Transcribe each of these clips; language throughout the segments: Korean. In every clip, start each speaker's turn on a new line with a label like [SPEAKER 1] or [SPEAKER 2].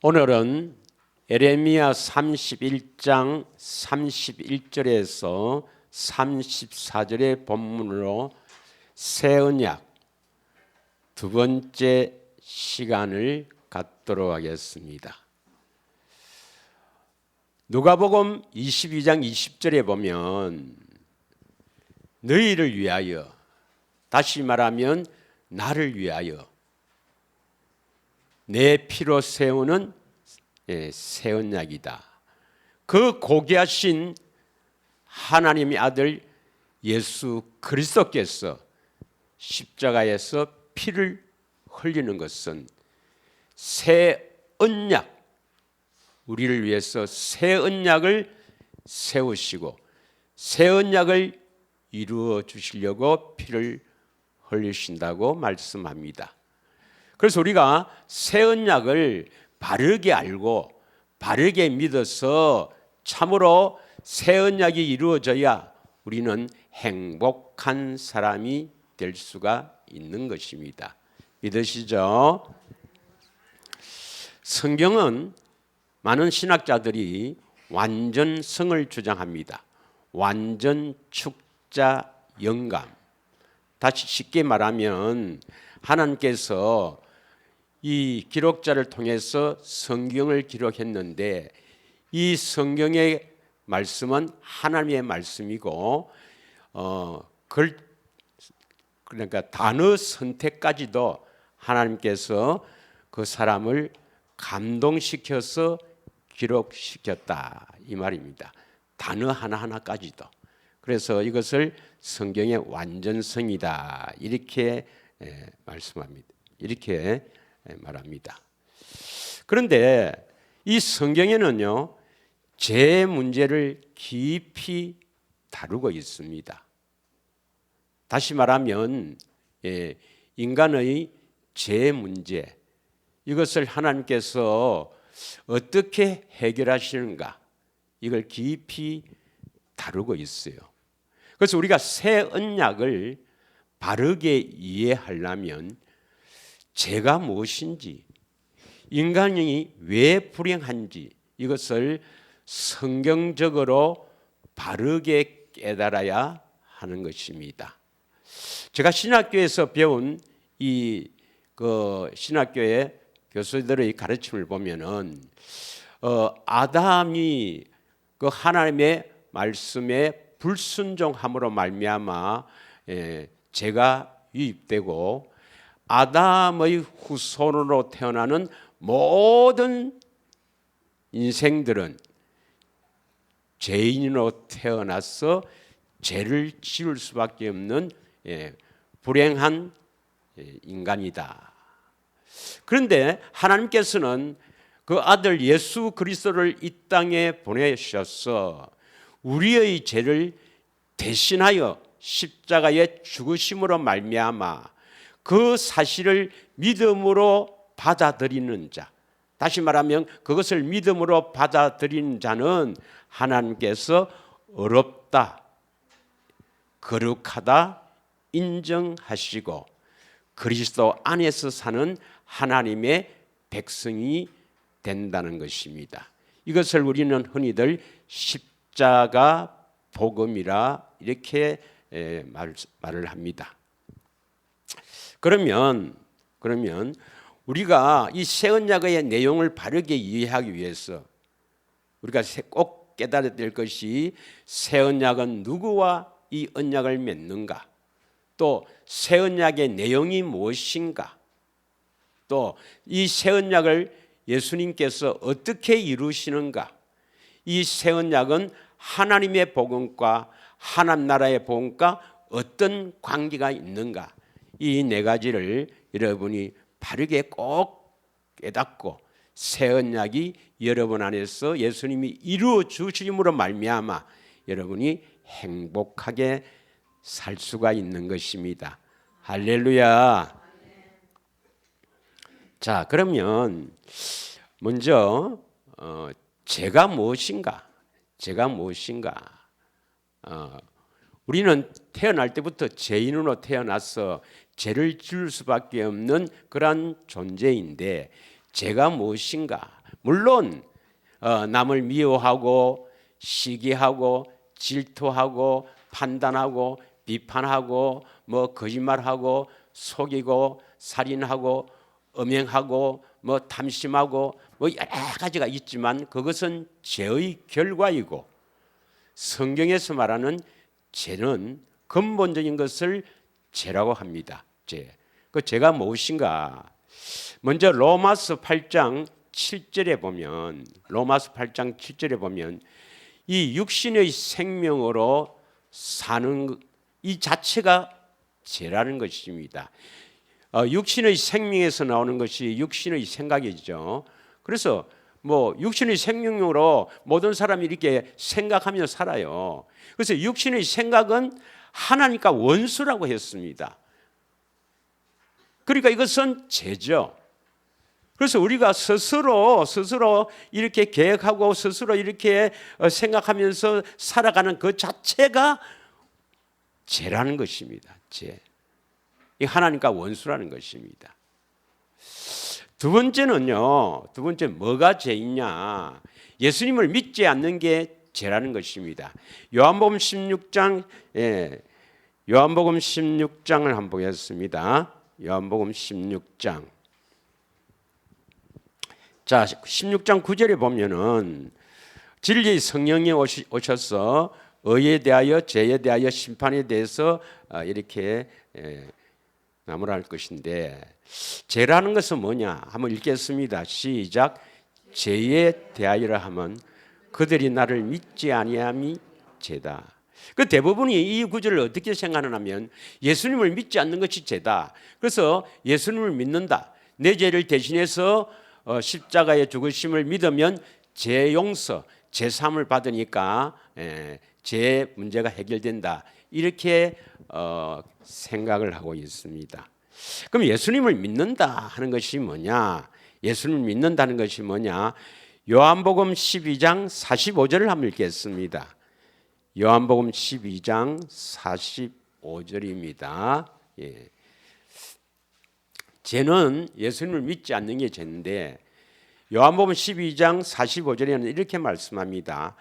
[SPEAKER 1] 오늘은 에레미야 31장 31절에서 34절의 본문으로 새 언약 두 번째 시간을 갖도록 하겠습니다. 누가복음 22장 20절에 보면 너희를 위하여, 다시 말하면 나를 위하여 내 피로 세우는 새 언약이다. 그 고귀하신 하나님의 아들 예수 그리스도께서 십자가에서 피를 흘리는 것은 새 언약, 우리를 위해서 새 언약을 세우시고 새 언약을 이루어 주시려고 피를 흘리신다고 말씀합니다. 그래서 우리가 새 언약을 바르게 알고 바르게 믿어서 참으로 새 언약이 이루어져야 우리는 행복한 사람이 될 수가 있는 것입니다. 믿으시죠? 성경은 많은 신학자들이 완전성을 주장합니다. 완전 축자 영감. 다시 쉽게 말하면 하나님께서 이 기록자를 통해서 성경을 기록했는데 이 성경의 말씀은 하나님의 말씀이고 그러니까 단어 선택까지도 하나님께서 그 사람을 감동시켜서 기록시켰다 이 말입니다. 단어 하나하나까지도. 그래서 이것을 성경의 완전성이다 이렇게 말씀합니다. 이렇게 말합니다. 그런데 이 성경에는요, 죄 문제를 깊이 다루고 있습니다. 다시 말하면 인간의 죄 문제, 이것을 하나님께서 어떻게 해결하시는가, 이걸 깊이 다루고 있어요. 그래서 우리가 새 언약을 바르게 이해하려면 죄가 무엇인지, 인간이 왜 불행한지 이것을 성경적으로 바르게 깨달아야 하는 것입니다. 제가 신학교에서 배운 이 신학교의 교수들의 가르침을 보면은 아담이 그 하나님의 말씀에 불순종함으로 말미암아 죄가 유입되고 아담의 후손으로 태어나는 모든 인생들은 죄인으로 태어나서 죄를 지을 수밖에 없는 불행한 인간이다. 그런데 하나님께서는 그 아들 예수 그리스도를 이 땅에 보내셔서 우리의 죄를 대신하여 십자가에 죽으심으로 말미암아 그 사실을 믿음으로 받아들이는 자, 다시 말하면 그것을 믿음으로 받아들이는 자는 하나님께서 어렵다, 거룩하다 인정하시고 그리스도 안에서 사는 하나님의 백성이 된다는 것입니다. 이것을 우리는 흔히들 십자가 복음이라 이렇게 말을 합니다. 그러면 우리가 이 새 언약의 내용을 바르게 이해하기 위해서 우리가 꼭 깨달아야 될 것이 새 언약은 누구와 이 언약을 맺는가, 또 새 언약의 내용이 무엇인가, 또 이 새 언약을 예수님께서 어떻게 이루시는가, 이 새 언약은 하나님의 복음과 하나님 나라의 복음과 어떤 관계가 있는가, 이 네 가지를 여러분이 바르게 꼭 깨닫고 새 언약이 여러분 안에서 예수님이 이루어 주심으로 말미암아 여러분이 행복하게 살 수가 있는 것입니다. 할렐루야. 자, 그러면 먼저 죄가 무엇인가? 죄가 무엇인가? 우리는 태어날 때부터 죄인으로 태어나서 죄를 지을 수밖에 없는 그러한 존재인데 죄가 무엇인가? 물론 남을 미워하고 시기하고 질투하고 판단하고 비판하고 뭐 거짓말하고 속이고 살인하고 음행하고 뭐 탐심하고 뭐 여러 가지가 있지만 그것은 죄의 결과이고 성경에서 말하는 죄는 근본적인 것을 죄라고 합니다. 죄. 그 죄가 무엇인가? 먼저 로마서 8장 7절에 보면 이 육신의 생명으로 사는 이 자체가 죄라는 것입니다. 육신의 생명에서 나오는 것이 육신의 생각이죠. 그래서 뭐 육신의 생명으로 모든 사람이 이렇게 생각하며 살아요. 그래서 육신의 생각은 하나님과 원수라고 했습니다. 그러니까 이것은 죄죠. 그래서 우리가 스스로 이렇게 계획하고 스스로 이렇게 생각하면서 살아가는 그 자체가 죄라는 것입니다. 죄. 이 하나님과 원수라는 것입니다. 두 번째는요. 뭐가 죄이냐? 예수님을 믿지 않는 게 죄라는 것입니다. 요한복음 16장 요한복음 16장을 한번 보겠습니다. 요한복음 16장. 자, 16장 9절에 보면은 진리의 성령이 오셔서 의에 대하여 죄에 대하여 심판에 대해서 이렇게 나무랄 것인데 죄라는 것은 뭐냐? 한번 읽겠습니다. 시작. 죄에 대하여라 하면 그들이 나를 믿지 아니함이 죄다. 그 대부분이 이 구절을 어떻게 생각하냐면 예수님을 믿지 않는 것이 죄다. 그래서 예수님을 믿는다. 내 죄를 대신해서 십자가의 죽으심을 믿으면 죄 용서, 죄 사함을 받으니까 죄 문제가 해결된다. 이렇게 생각을 하고 있습니다. 그럼 예수님을 믿는다 하는 것이 뭐냐? 예수님을 믿는다는 것이 뭐냐? 요한복음 12장 45절을 한번 읽겠습니다. 요한복음 12장 45절입니다. 예. 죄는 예수님을 믿지 않는 게 죄인데 요한복음 12장 45절에는 이렇게 말씀합니다.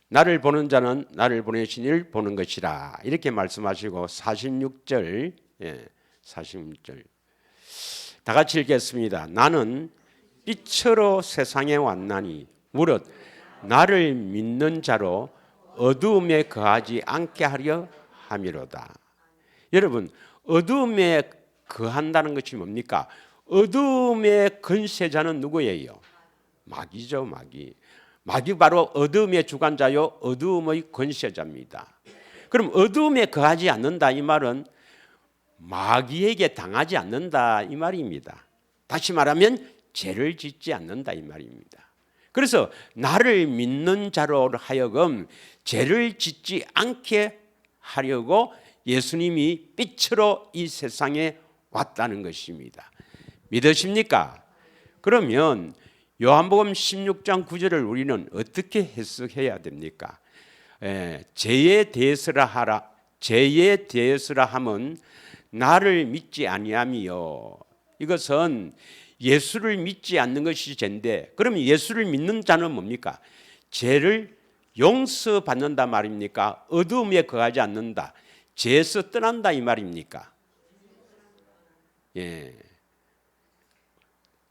[SPEAKER 1] 나를 보는 자는 나를 보내신 이를 보는 것이라 이렇게 말씀하시고 46절 46절 다 같이 읽겠습니다. 나는 빛으로 세상에 왔나니 무릇 나를 믿는 자로 어두움에 거하지 않게 하려 함이로다. 여러분 어두움에 거한다는 것이 뭡니까? 어두움의 권세자는 누구예요? 마귀죠. 마귀 바로 어두움의 주관자요 어두움의 권세자입니다. 그럼 어두움에 거하지 않는다 이 말은 마귀에게 당하지 않는다 이 말입니다. 다시 말하면 죄를 짓지 않는다 이 말입니다. 그래서 나를 믿는 자로 하여금 죄를 짓지 않게 하려고 예수님이 빛으로 이 세상에 왔다는 것입니다. 믿으십니까? 그러면 요한복음 16장 9절을 우리는 어떻게 해석해야 됩니까? 죄에 대해서라 하라. 죄에 대해서라 함은 나를 믿지 아니함이요. 이것은 예수를 믿지 않는 것이 죄인데 그러면 예수를 믿는 자는 뭡니까? 죄를 용서받는다 말입니까? 어두움에 거하지 않는다. 죄에서 떠난다 이 말입니까? 예.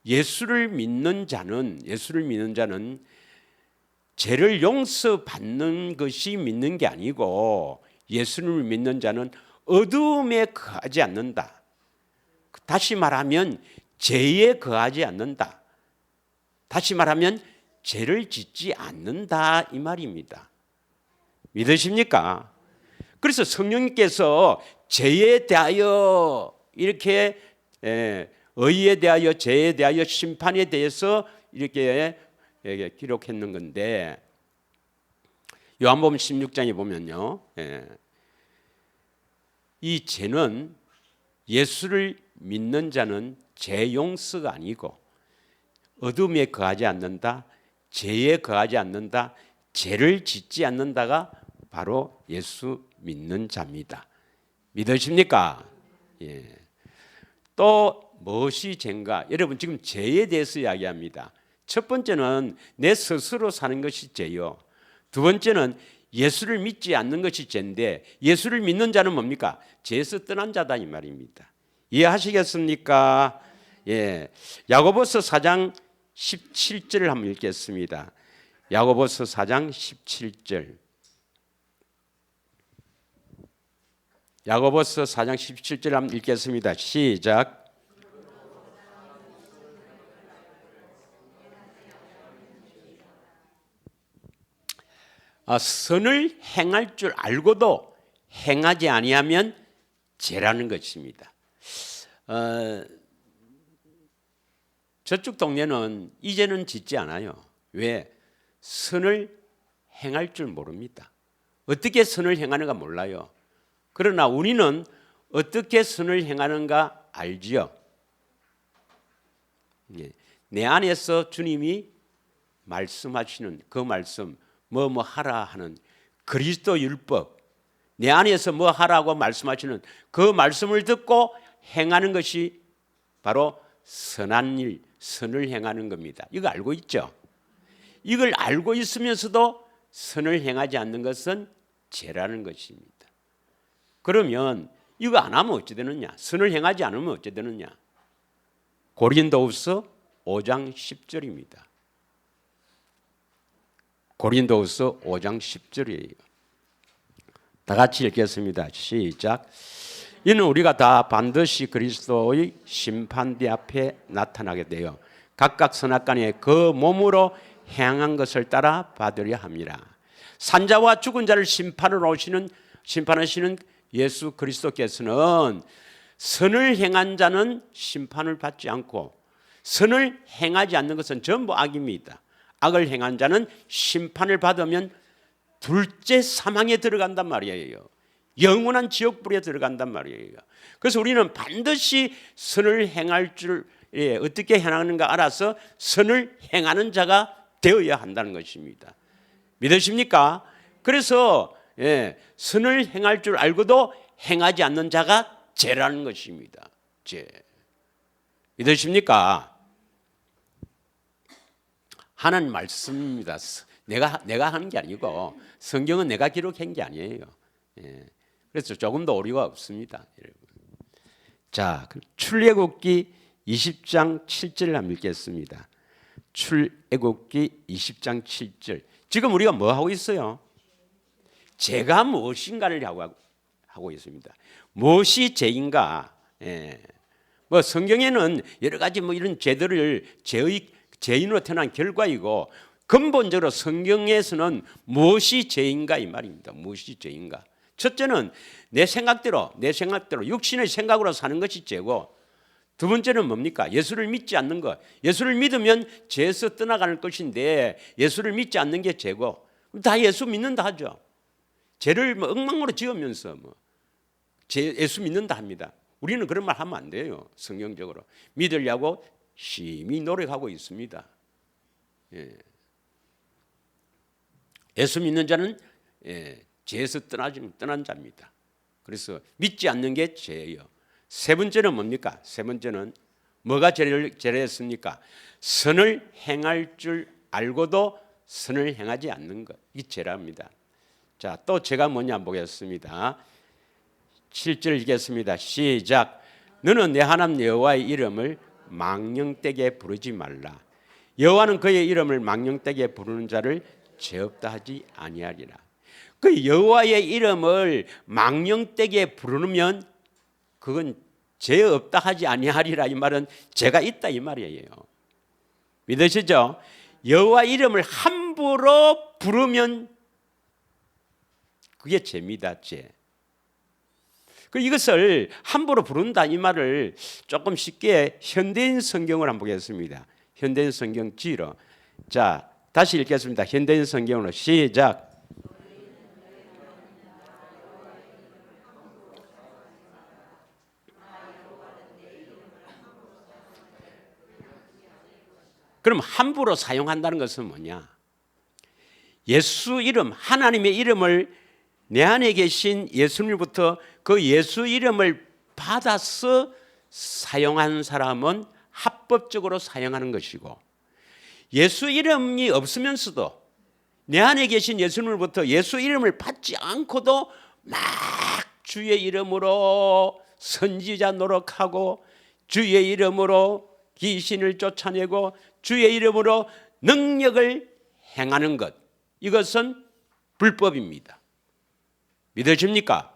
[SPEAKER 1] 예수를 믿는 자는 죄를 용서받는 것이 믿는 게 아니고 예수님을 믿는 자는 어두움에 거하지 않는다. 다시 말하면 죄에 거하지 않는다. 다시 말하면 죄를 짓지 않는다 이 말입니다. 믿으십니까? 그래서 성령님께서 죄에 대하여 이렇게 의에 대하여 죄에 대하여 심판에 대해서 이렇게 기록했는 건데 요한복음 16장에 보면요. 이 죄는 예수를 믿는 자는 죄 용서가 아니고 어둠에 거하지 않는다. 죄에 거하지 않는다. 죄를 짓지 않는다가 바로 예수 믿는 자입니다. 믿으십니까? 예. 또 무엇이 죄인가? 여러분 지금 죄에 대해서 이야기합니다. 첫 번째는 내 스스로 사는 것이 죄요. 두 번째는 예수를 믿지 않는 것이 죄인데 예수를 믿는 자는 뭡니까? 죄에서 떠난 자다 이 말입니다. 이해하시겠습니까? 예. 야고보서 4장 17절을 한번 읽겠습니다. 야고보서 4장 17절. 야고보서 4장 17절 한번 읽겠습니다. 시작. 선을 행할 줄 알고도 행하지 아니하면 죄라는 것입니다. 저쪽 동네는 이제는 짓지 않아요. 왜? 선을 행할 줄 모릅니다. 어떻게 선을 행하는가 몰라요. 그러나 우리는 어떻게 선을 행하는가 알지요. 내 안에서 주님이 말씀하시는 그 말씀, 뭐 하라 하는 그리스도 율법, 내 안에서 뭐 하라고 말씀하시는 그 말씀을 듣고 행하는 것이 바로 선한 일, 선을 행하는 겁니다. 이거 알고 있죠? 이걸 알고 있으면서도 선을 행하지 않는 것은 죄라는 것입니다. 그러면 이거 안 하면 어찌 되느냐? 선을 행하지 않으면 어찌 되느냐? 고린도후서 5장 10절입니다. 고린도후서 5장 10절이에요. 다 같이 읽겠습니다. 시작. 이는 우리가 다 반드시 그리스도의 심판대 앞에 나타나게 되어 각각 선악간에 그 몸으로 행한 것을 따라 받으려 함이라. 산자와 죽은 자를 심판하시는 예수 그리스도께서는 선을 행한 자는 심판을 받지 않고 선을 행하지 않는 것은 전부 악입니다. 악을 행한 자는 심판을 받으면 둘째 사망에 들어간단 말이에요. 영원한 지옥불에 들어간단 말이에요. 그래서 우리는 반드시 선을 행할 줄 어떻게 행하는가 알아서 선을 행하는 자가 되어야 한다는 것입니다. 믿으십니까? 그래서 선을 행할 줄 알고도 행하지 않는 자가 죄라는 것입니다. 죄. 믿으십니까? 하나님 말씀입니다. 내가 하는 게 아니고 성경은 내가 기록한 게 아니에요. 그래서 조금 더 오류가 없습니다, 여러분. 자, 출애굽기 20장 7절을 한번 읽겠습니다. 출애굽기 20장 7절. 지금 우리가 뭐 하고 있어요? 죄가 무엇인가를 하고 있습니다. 무엇이 죄인가? 뭐 성경에는 여러 가지 뭐 이런 죄들을 죄인으로 태어난 결과이고 근본적으로 성경에서는 무엇이 죄인가 이 말입니다. 무엇이 죄인가? 첫째는 내 생각대로 육신의 생각으로 사는 것이 죄고, 두 번째는 뭡니까? 예수를 믿지 않는 것. 예수를 믿으면 죄에서 떠나가는 것인데 예수를 믿지 않는 게 죄고, 다 예수 믿는다 하죠. 죄를 뭐 엉망으로 지으면서 예수 믿는다 합니다. 우리는 그런 말 하면 안 돼요. 성경적으로 믿으려고 심히 노력하고 있습니다. 예수 믿는 자는 죄에서 떠난 자입니다. 그래서 믿지 않는 게 죄예요. 세 번째는 뭡니까? 세 번째는 뭐가 죄를 했습니까? 선을 행할 줄 알고도 선을 행하지 않는 것, 이 죄랍니다. 자, 또 죄가 뭐냐 보겠습니다. 7절 읽겠습니다. 시작. 너는 내 하나님 여호와의 이름을 망령되게 부르지 말라. 여호와는 그의 이름을 망령되게 부르는 자를 죄 없다 하지 아니하리라. 그 여호와의 이름을 망령되게 부르면 그건 죄 없다 하지 아니하리라. 이 말은 죄가 있다 이 말이에요. 믿으시죠? 여호와 이름을 함부로 부르면 그게 죄입니다. 죄. 이것을 함부로 부른다 이 말을 조금 쉽게 현대인 성경을 한번 보겠습니다. 현대인 성경 지로. 자, 다시 읽겠습니다. 현대인 성경으로 시작. 그럼 함부로 사용한다는 것은 뭐냐? 예수 이름, 하나님의 이름을 내 안에 계신 예수님부터 그 예수 이름을 받아서 사용하는 사람은 합법적으로 사용하는 것이고, 예수 이름이 없으면서도 내 안에 계신 예수님으로부터 예수 이름을 받지 않고도 막 주의 이름으로 선지자 노력하고 주의 이름으로 귀신을 쫓아내고 주의 이름으로 능력을 행하는 것, 이것은 불법입니다. 믿으십니까?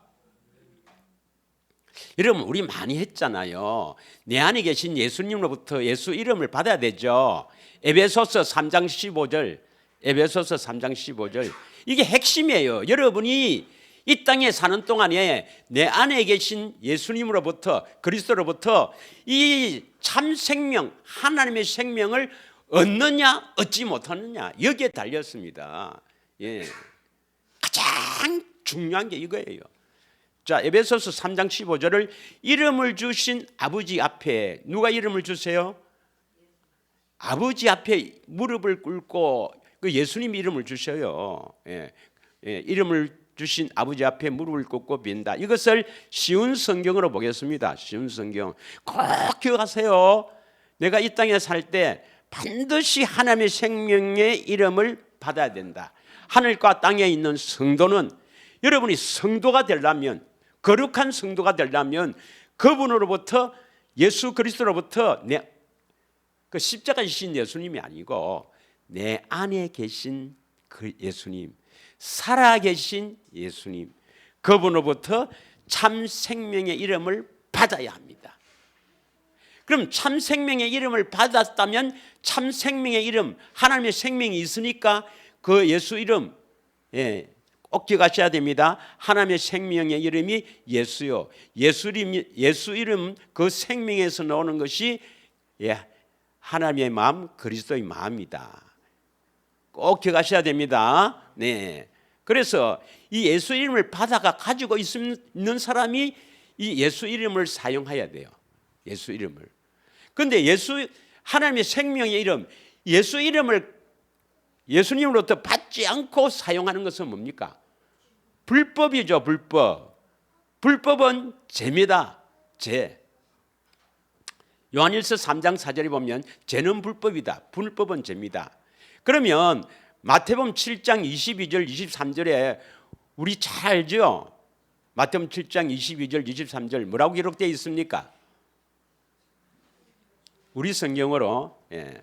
[SPEAKER 1] 여러분, 우리 많이 했잖아요. 내 안에 계신 예수님으로부터 예수 이름을 받아야 되죠. 에베소서 3장 15절, 에베소서 3장 15절, 이게 핵심이에요. 여러분이 이 땅에 사는 동안에 내 안에 계신 예수님으로부터, 그리스도로부터 이 참 생명, 하나님의 생명을 얻느냐 얻지 못하느냐, 여기에 달렸습니다. 예. 가장 중요한 게 이거예요. 자, 에베소서 3장 15절을 이름을 주신 아버지 앞에, 누가 이름을 주세요? 아버지 앞에 무릎을 꿇고 그 예수님 이름을 주셔요. 예. 예. 이름을 주신 아버지 앞에 무릎을 꿇고 빈다. 이것을 쉬운 성경으로 보겠습니다. 쉬운 성경 꼭 기억하세요. 내가 이 땅에 살 때 반드시 하나님의 생명의 이름을 받아야 된다. 하늘과 땅에 있는 성도는, 여러분이 성도가 되려면, 거룩한 성도가 되려면 그분으로부터, 예수 그리스도로부터 그 십자가에 지신 예수님이 아니고 내 안에 계신 그 예수님, 살아계신 예수님, 그분으로부터 참 생명의 이름을 받아야 합니다. 그럼 참 생명의 이름을 받았다면 참 생명의 이름, 하나님의 생명이 있으니까 그 예수 이름, 예, 꼭 기억하셔야 됩니다. 하나님의 생명의 이름이 예수요. 예수 이름, 그 생명에서 나오는 것이, 예, 하나님의 마음, 그리스도의 마음이다. 꼭 기억하셔야 됩니다. 네. 그래서 이 예수 이름을 받아가 가지고 있는 사람이 이 예수 이름을 사용해야 돼요. 예수 이름을. 그런데 하나님의 생명의 이름, 예수 이름을 예수님으로부터 받지 않고 사용하는 것은 뭡니까? 불법이죠. 불법. 불법은 죄입니다. 죄. 요한일서 3장 4절에 보면 죄는 불법이다. 불법은 죄입니다. 그러면 마태복음 7장 22절 23절에 우리 잘 알죠? 마태복음 7장 22절 23절 뭐라고 기록되어 있습니까? 우리 성경으로, 예.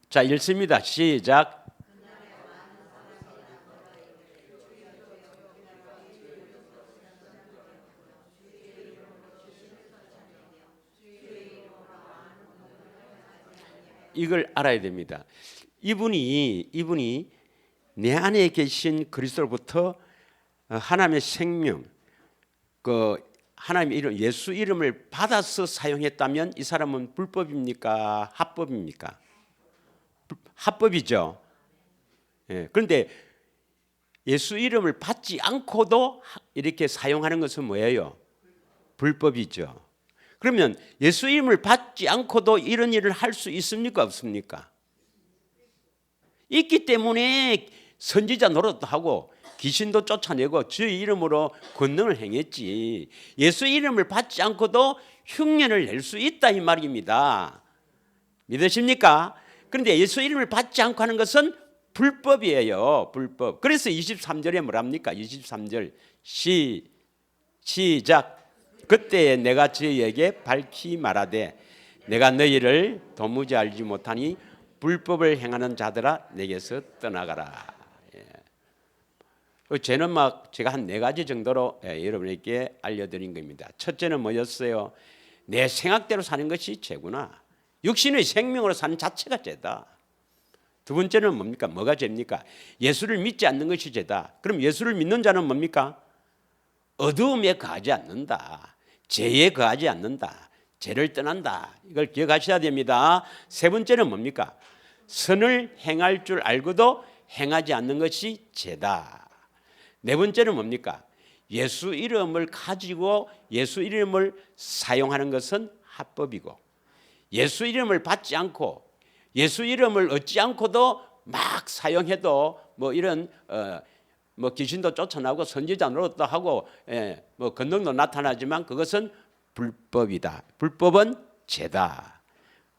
[SPEAKER 1] 자, 읽습니다. 시작. 이걸 알아야 됩니다. 이분이 내 안에 계신 그리스도로부터 하나님의 생명, 그 하나님의 이름, 예수 이름을 받아서 사용했다면 이 사람은 불법입니까? 합법입니까? 합법이죠. 예. 그런데 예수 이름을 받지 않고도 이렇게 사용하는 것은 뭐예요? 불법이죠. 그러면 예수 이름을 받지 않고도 이런 일을 할 수 있습니까? 없습니까? 있기 때문에 선지자 노릇도 하고 귀신도 쫓아내고 주의 이름으로 권능을 행했지. 예수 이름을 받지 않고도 흉년을 낼 수 있다 이 말입니다. 믿으십니까? 그런데 예수 이름을 받지 않고 하는 것은 불법이에요. 불법. 그래서 23절에 뭐랍니까? 23절 시작. 그때 내가 저희에게 밝히 말하되 내가 너희를 도무지 알지 못하니 불법을 행하는 자들아 내게서 떠나가라. 예. 죄는 막 제가 한 4가지 정도로 여러분에게 알려드린 겁니다. 첫째는 뭐였어요? 내 생각대로 사는 것이 죄구나. 육신의 생명으로 사는 자체가 죄다. 두 번째는 뭡니까? 뭐가 죄입니까? 예수를 믿지 않는 것이 죄다. 그럼 예수를 믿는 자는 뭡니까? 어두움에 거하지 않는다. 죄에 거하지 않는다. 죄를 떠난다. 이걸 기억하셔야 됩니다. 세 번째는 뭡니까? 선을 행할 줄 알고도 행하지 않는 것이 죄다. 네 번째는 뭡니까? 예수 이름을 가지고 예수 이름을 사용하는 것은 합법이고, 예수 이름을 받지 않고 예수 이름을 얻지 않고도 막 사용해도 뭐 이런 뭐 귀신도 쫓아나고 선지자 노릇도 하고 뭐 권능도 나타나지만 그것은 불법이다. 불법은 죄다.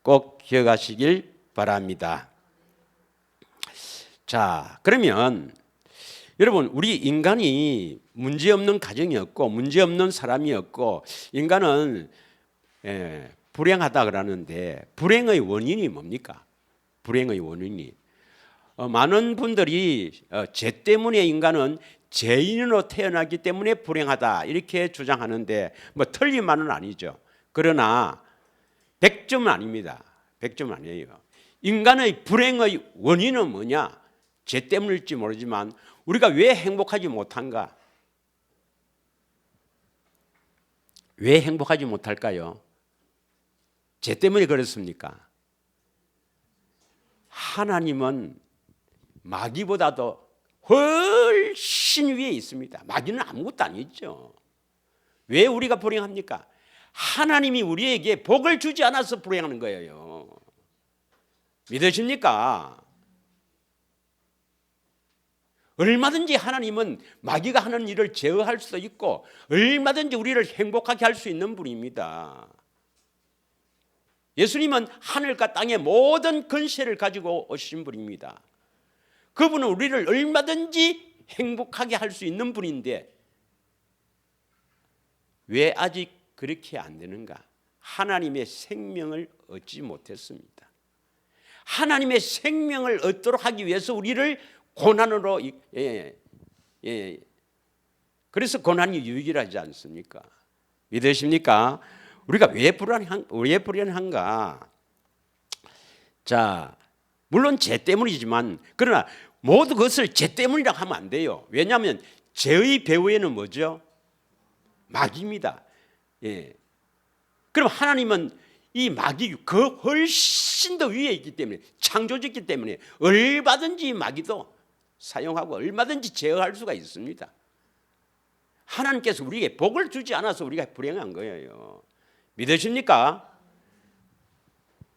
[SPEAKER 1] 꼭 기억하시길 바랍니다. 자, 그러면 여러분, 우리 인간이 문제없는 가정이었고 문제없는 사람이었고 인간은 불행하다 그러는데 불행의 원인이 뭡니까? 불행의 원인이 많은 분들이 죄 때문에 인간은 죄인으로 태어났기 때문에 불행하다 이렇게 주장하는데 뭐 틀린 말은 아니죠. 그러나 100점은 아닙니다. 100점은 아니에요. 인간의 불행의 원인은 뭐냐? 죄 때문일지 모르지만 우리가 왜 행복하지 못한가? 왜 행복하지 못할까요? 죄 때문에 그렇습니까? 하나님은 마귀보다도 훨씬 위에 있습니다. 마귀는 아무것도 아니죠. 왜 우리가 불행합니까? 하나님이 우리에게 복을 주지 않아서 불행하는 거예요. 믿으십니까? 얼마든지 하나님은 마귀가 하는 일을 제어할 수 있고 얼마든지 우리를 행복하게 할 수 있는 분입니다. 예수님은 하늘과 땅의 모든 권세를 가지고 오신 분입니다. 그분은 우리를 얼마든지 행복하게 할 수 있는 분인데 왜 아직 그렇게 안 되는가? 하나님의 생명을 얻지 못했습니다. 하나님의 생명을 얻도록 하기 위해서 우리를 고난으로 그래서 고난이 유익이라지 않습니까? 믿으십니까? 우리가 왜 불안한가? 자, 물론 죄 때문이지만 그러나 모든 것을 죄 때문이라고 하면 안 돼요. 왜냐하면 죄의 배후에는 뭐죠? 마귀입니다. 그럼 하나님은 이 마귀 그 훨씬 더 위에 있기 때문에 창조적이기 때문에 얼마든지 마귀도 사용하고 얼마든지 제어할 수가 있습니다. 하나님께서 우리에게 복을 주지 않아서 우리가 불행한 거예요. 믿으십니까?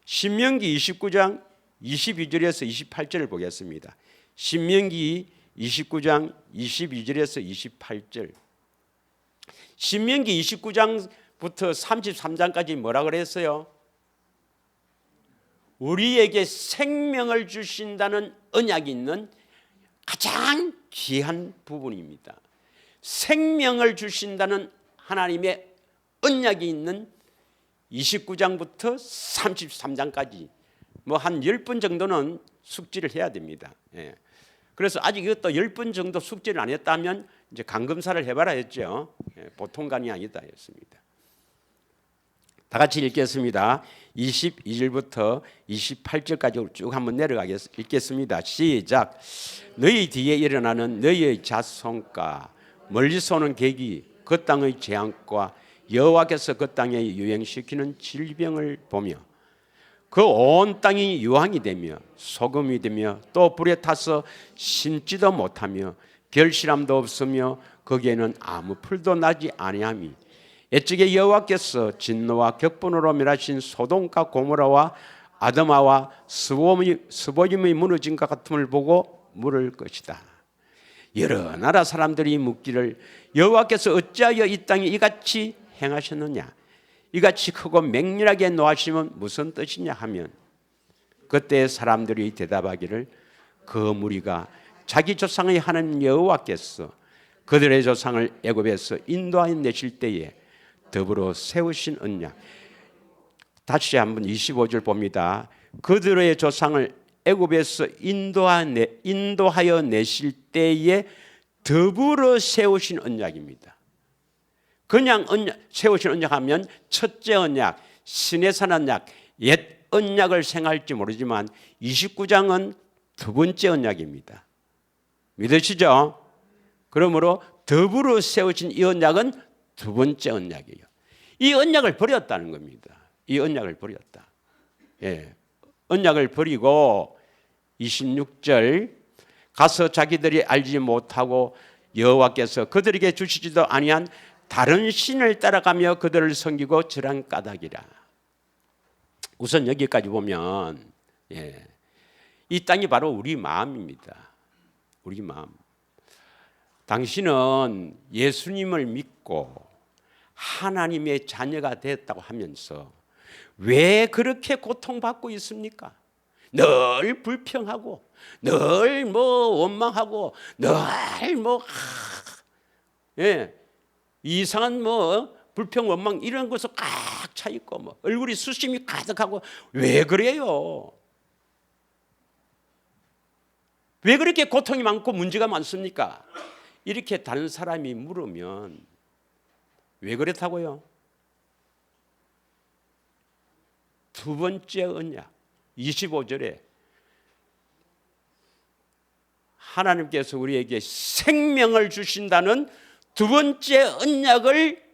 [SPEAKER 1] 신명기 29장 22절에서 28절을 보겠습니다. 신명기 29장 22절에서 28절. 신명기 29장부터 33장까지 뭐라 그랬어요? 우리에게 생명을 주신다는 언약이 있는 가장 귀한 부분입니다. 생명을 주신다는 하나님의 언약이 있는 29장부터 33장까지 뭐 한 10번 정도는 숙지를 해야 됩니다. 그래서 아직 이것도 10번 정도 숙지를 안 했다면 이제 강검사를 해봐라 했죠. 보통 간이 아니다 했습니다. 다 같이 읽겠습니다. 22절부터 28절까지 쭉 한번 읽겠습니다. 시작. 너희 뒤에 일어나는 너희의 자손과 멀리서 오는 객이 그 땅의 재앙과 여호와께서 그 땅에 유행시키는 질병을 보며 그 온 땅이 유황이 되며 소금이 되며 또 불에 타서 심지도 못하며 결실함도 없으며 거기에는 아무 풀도 나지 아니하니 옛적에 여호와께서 진노와 격분으로 멸하신 소돔과 고모라와 아드마와 스보임의 무너짐과 같음을 보고 물을 것이다. 여러 나라 사람들이 묻기를 여호와께서 어찌하여 이 땅에 이같이 행하셨느냐? 이같이 크고 맹렬하게 노하심은 무슨 뜻이냐 하면 그때 사람들이 대답하기를 그 무리가 자기 조상의 하나님 여호와께서 그들의 조상을 애굽에서 인도하여 내실 때에 더불어 세우신 언약. 다시 한번 25절 봅니다. 그들의 조상을 애굽에서 인도하여 내실 때에 더불어 세우신 언약입니다. 그냥 세우신 언약하면 첫째 언약, 시내산 언약, 옛 언약을 생각할지 모르지만 29장은 두 번째 언약입니다. 믿으시죠? 그러므로 더불어 세우신 이 언약은 두 번째 언약이에요. 이 언약을 버렸다는 겁니다. 이 언약을 버렸다. 언약을 버리고 26절 가서 자기들이 알지 못하고 여호와께서 그들에게 주시지도 아니한 다른 신을 따라가며 그들을 섬기고 절한 까닭이라. 우선 여기까지 보면 이 땅이 바로 우리 마음입니다. 우리 마음. 당신은 예수님을 믿고 하나님의 자녀가 되었다고 하면서 왜 그렇게 고통받고 있습니까? 늘 불평하고 늘 원망하고 늘 이상한 불평 원망 이런 것으로 꽉 차 있고 얼굴이 수심이 가득하고 왜 그래요? 왜 그렇게 고통이 많고 문제가 많습니까? 이렇게 다른 사람이 물으면 왜 그렇다고요? 두 번째 언약 25절에 하나님께서 우리에게 생명을 주신다는 두 번째 언약을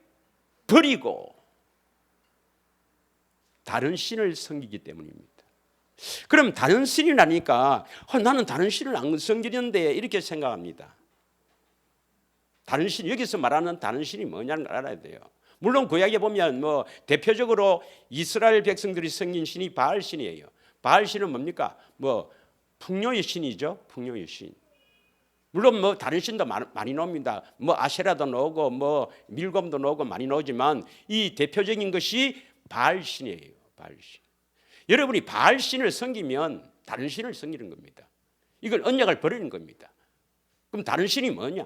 [SPEAKER 1] 버리고 다른 신을 섬기기 때문입니다. 그럼 다른 신이라니까 나는 다른 신을 안 섬기는데 이렇게 생각합니다. 다른 신, 여기서 말하는 다른 신이 뭐냐는 걸 알아야 돼요. 물론 구약에 보면 대표적으로 이스라엘 백성들이 섬긴 신이 바알 신이에요. 바알 신은 뭡니까? 풍요의 신이죠. 풍요의 신. 물론 다른 신도 많이 나옵니다. 아세라도 나오고 밀곰도 나오고 많이 나오지만 이 대표적인 것이 바알 신이에요. 바알 신. 여러분이 바알 신을 섬기면 다른 신을 섬기는 겁니다. 이걸 언약을 버리는 겁니다. 그럼 다른 신이 뭐냐?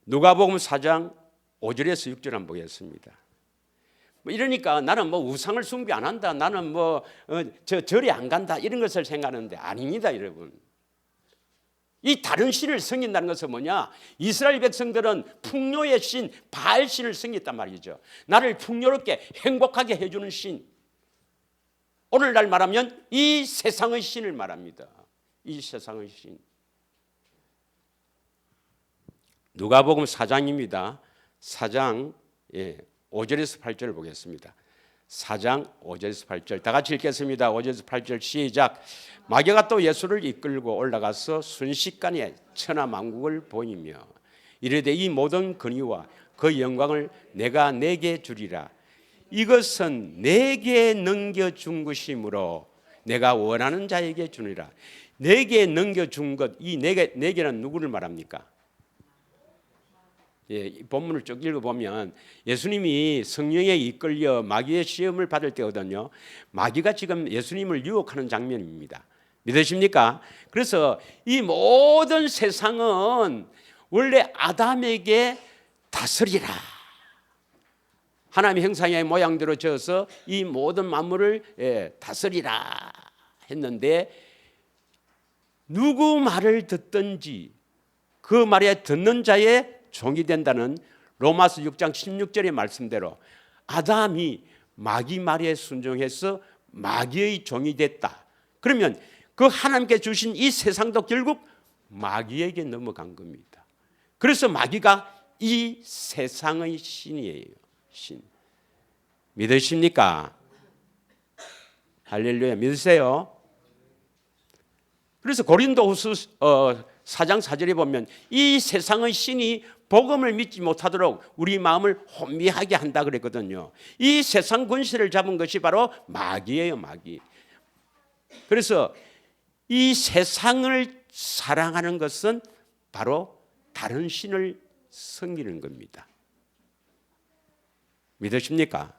[SPEAKER 1] 누가복음 4장 5절에서 6절 한번 보겠습니다. 이러니까 나는 우상을 숭배 안 한다. 나는 절에 안 간다. 이런 것을 생각하는데 아닙니다, 여러분. 이 다른 신을 섬긴다는 것은 뭐냐? 이스라엘 백성들은 풍요의 신, 바알 신을 섬겼단 말이죠. 나를 풍요롭게 행복하게 해주는 신. 오늘날 말하면 이 세상의 신을 말합니다. 이 세상의 신. 누가복음 4장입니다. 4장 5절에서 8절을 보겠습니다. 4장 5절에서 8절 다 같이 읽겠습니다. 5절에서 8절 시작. 마귀가 또 예수를 이끌고 올라가서 순식간에 천하만국을 보이며 이르되 이 모든 권위와 그 영광을 내가 내게 주리라. 이것은 내게 넘겨준 것이므로 내가 원하는 자에게 주리라. 내게 넘겨준 것, 이 내게는 누구를 말합니까? 이 본문을 쭉 읽어보면 예수님이 성령에 이끌려 마귀의 시험을 받을 때거든요. 마귀가 지금 예수님을 유혹하는 장면입니다. 믿으십니까? 그래서 이 모든 세상은 원래 아담에게 다스리라. 하나님의 형상의 모양대로 지어서 이 모든 만물을 다스리라 했는데 누구 말을 듣든지 그 말에 듣는 자의 종이 된다는 로마서 6장 16절의 말씀대로 아담이 마귀 말에 순종해서 마귀의 종이 됐다. 그러면 그 하나님께 주신 이 세상도 결국 마귀에게 넘어간 겁니다. 그래서 마귀가 이 세상의 신이에요. 신. 믿으십니까? 할렐루야. 믿으세요? 그래서 고린도후서 4장 4절에 보면 이 세상의 신이 복음을 믿지 못하도록 우리 마음을 혼미하게 한다 그랬거든요. 이 세상 권세를 잡은 것이 바로 마귀예요, 마귀. 그래서 이 세상을 사랑하는 것은 바로 다른 신을 섬기는 겁니다. 믿으십니까?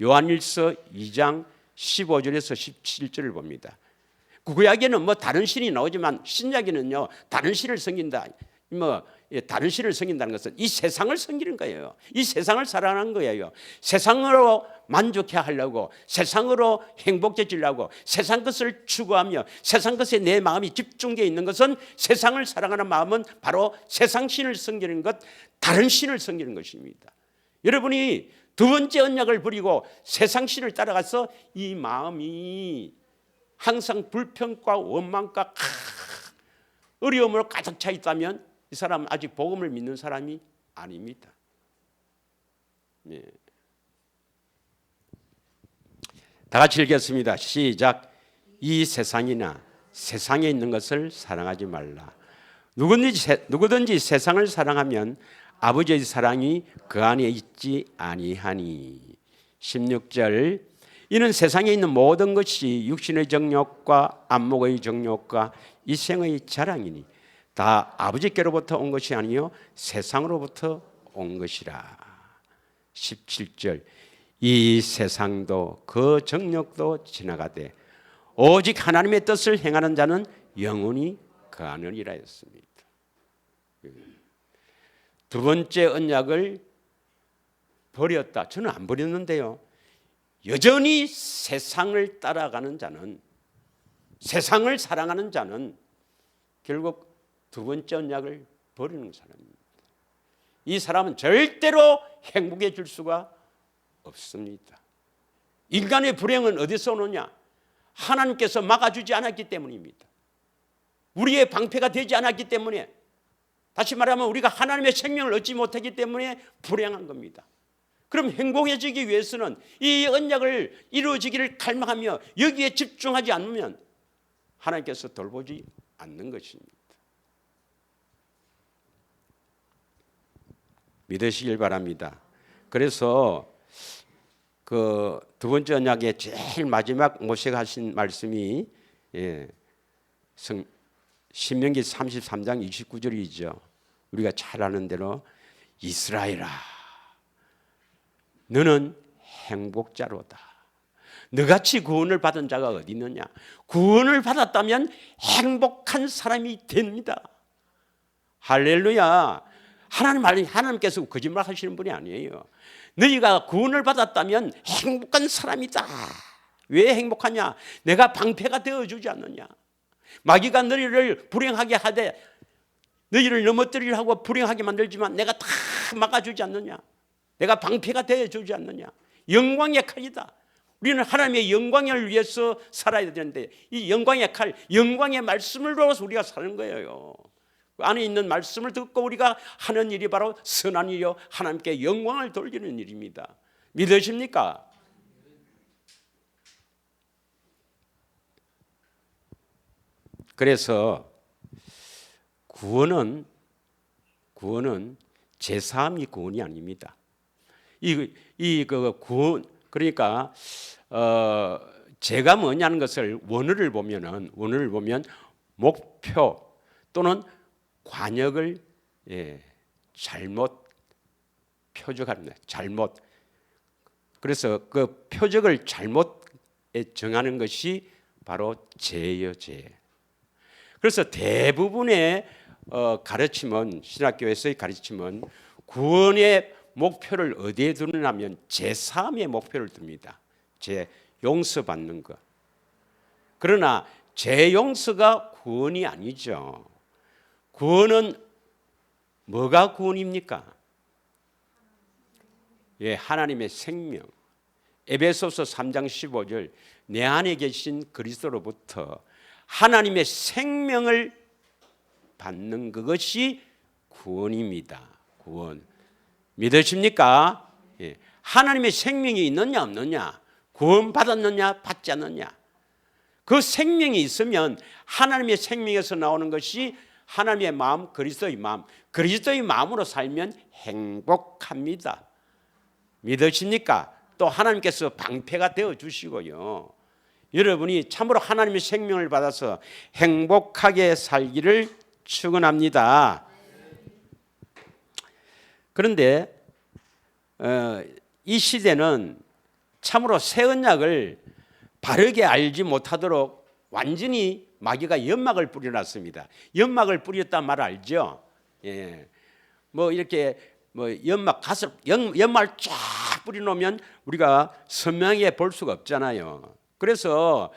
[SPEAKER 1] 요한일서 2장 15절에서 17절을 봅니다. 구약에는 다른 신이 나오지만 신약에는요 다른 신을 섬긴다. 다른 신을 섬긴다는 것은 이 세상을 섬기는 거예요. 이 세상을 사랑하는 거예요. 세상으로 만족해 하려고, 세상으로 행복해지려고, 세상 것을 추구하며 세상 것에 내 마음이 집중되어 있는 것은 세상을 사랑하는 마음은 바로 세상 신을 섬기는 것, 다른 신을 섬기는 것입니다. 여러분이 두 번째 언약을 버리고 세상 신을 따라가서 이 마음이 항상 불평과 원망과 어려움으로 가득 차 있다면 이 사람은 아직 복음을 믿는 사람이 아닙니다. 네. 다 같이 읽겠습니다. 시작. 이 세상이나 세상에 있는 것을 사랑하지 말라. 누구든지 세상을 사랑하면 아버지의 사랑이 그 안에 있지 아니하니. 16절. 이는 세상에 있는 모든 것이 육신의 정욕과 안목의 정욕과 이생의 자랑이니 다 아버지께로부터 온 것이 아니요 세상으로부터 온 것이라. 17절 이 세상도 그 정욕도 지나가되 오직 하나님의 뜻을 행하는 자는 영원히 거하느니라 했습니다. 두 번째 언약을 버렸다. 저는 안 버렸는데요. 여전히 세상을 따라가는 자는, 세상을 사랑하는 자는 결국 두 번째 언약을 버리는 사람입니다. 이 사람은 절대로 행복해질 수가 없습니다. 인간의 불행은 어디서 오느냐? 하나님께서 막아주지 않았기 때문입니다. 우리의 방패가 되지 않았기 때문에, 다시 말하면 우리가 하나님의 생명을 얻지 못하기 때문에 불행한 겁니다. 그럼 행복해지기 위해서는 이 언약을 이루어지기를 갈망하며 여기에 집중하지 않으면 하나님께서 돌보지 않는 것입니다. 믿으시길 바랍니다. 그래서 그 두 번째 언약의 제일 마지막 모세가 하신 말씀이 신명기 33장 29절이죠. 우리가 잘 아는 대로 이스라엘아 너는 행복자로다. 너같이 구원을 받은 자가 어디 있느냐? 구원을 받았다면 행복한 사람이 됩니다. 할렐루야. 하나님께서 거짓말 하시는 분이 아니에요. 너희가 구원을 받았다면 행복한 사람이다. 왜 행복하냐? 내가 방패가 되어주지 않느냐? 마귀가 너희를 불행하게 하되 너희를 넘어뜨리려 하고 불행하게 만들지만 내가 다 막아주지 않느냐? 내가 방패가 되어주지 않느냐? 영광의 칼이다. 우리는 하나님의 영광을 위해서 살아야 되는데 이 영광의 칼, 영광의 말씀을 들어서 우리가 사는 거예요. 그 안에 있는 말씀을 듣고 우리가 하는 일이 바로 선한 일이요 하나님께 영광을 돌리는 일입니다. 믿으십니까? 그래서 구원은 제사함이 구원이 아닙니다. 그 구원 그러니까 제가 뭐냐는 것을 원어를 보면 목표 또는 관역을 잘못 표적합니다. 잘못. 그래서 그 표적을 잘못 정하는 것이 바로 죄예요, 죄. 그래서 대부분의 가르침은 신학교에서의 가르침은 구원의 목표를 어디에 두느냐면 제사함의 목표를 둡니다. 죄 용서받는 것. 그러나 죄 용서가 구원이 아니죠. 구원은 뭐가 구원입니까? 하나님의 생명. 에베소서 3장 15절 내 안에 계신 그리스도로부터 하나님의 생명을 받는 그것이 구원입니다. 구원. 믿으십니까? 하나님의 생명이 있느냐 없느냐? 구원 받았느냐 받지 않느냐? 그 생명이 있으면 하나님의 생명에서 나오는 것이 하나님의 마음, 그리스도의 마음, 그리스도의 마음으로 살면 행복합니다. 믿으십니까? 또 하나님께서 방패가 되어 주시고요. 여러분이 참으로 하나님의 생명을 받아서 행복하게 살기를 축원합니다. 그런데 이 시대는 참으로 새 언약을 바르게 알지 못하도록 완전히 마귀가 연막을 뿌려놨습니다. 연막을 뿌렸단 말 알죠? 이렇게 연막을 쫙 뿌려놓으면 우리가 선명하게 볼 수가 없잖아요. 그래서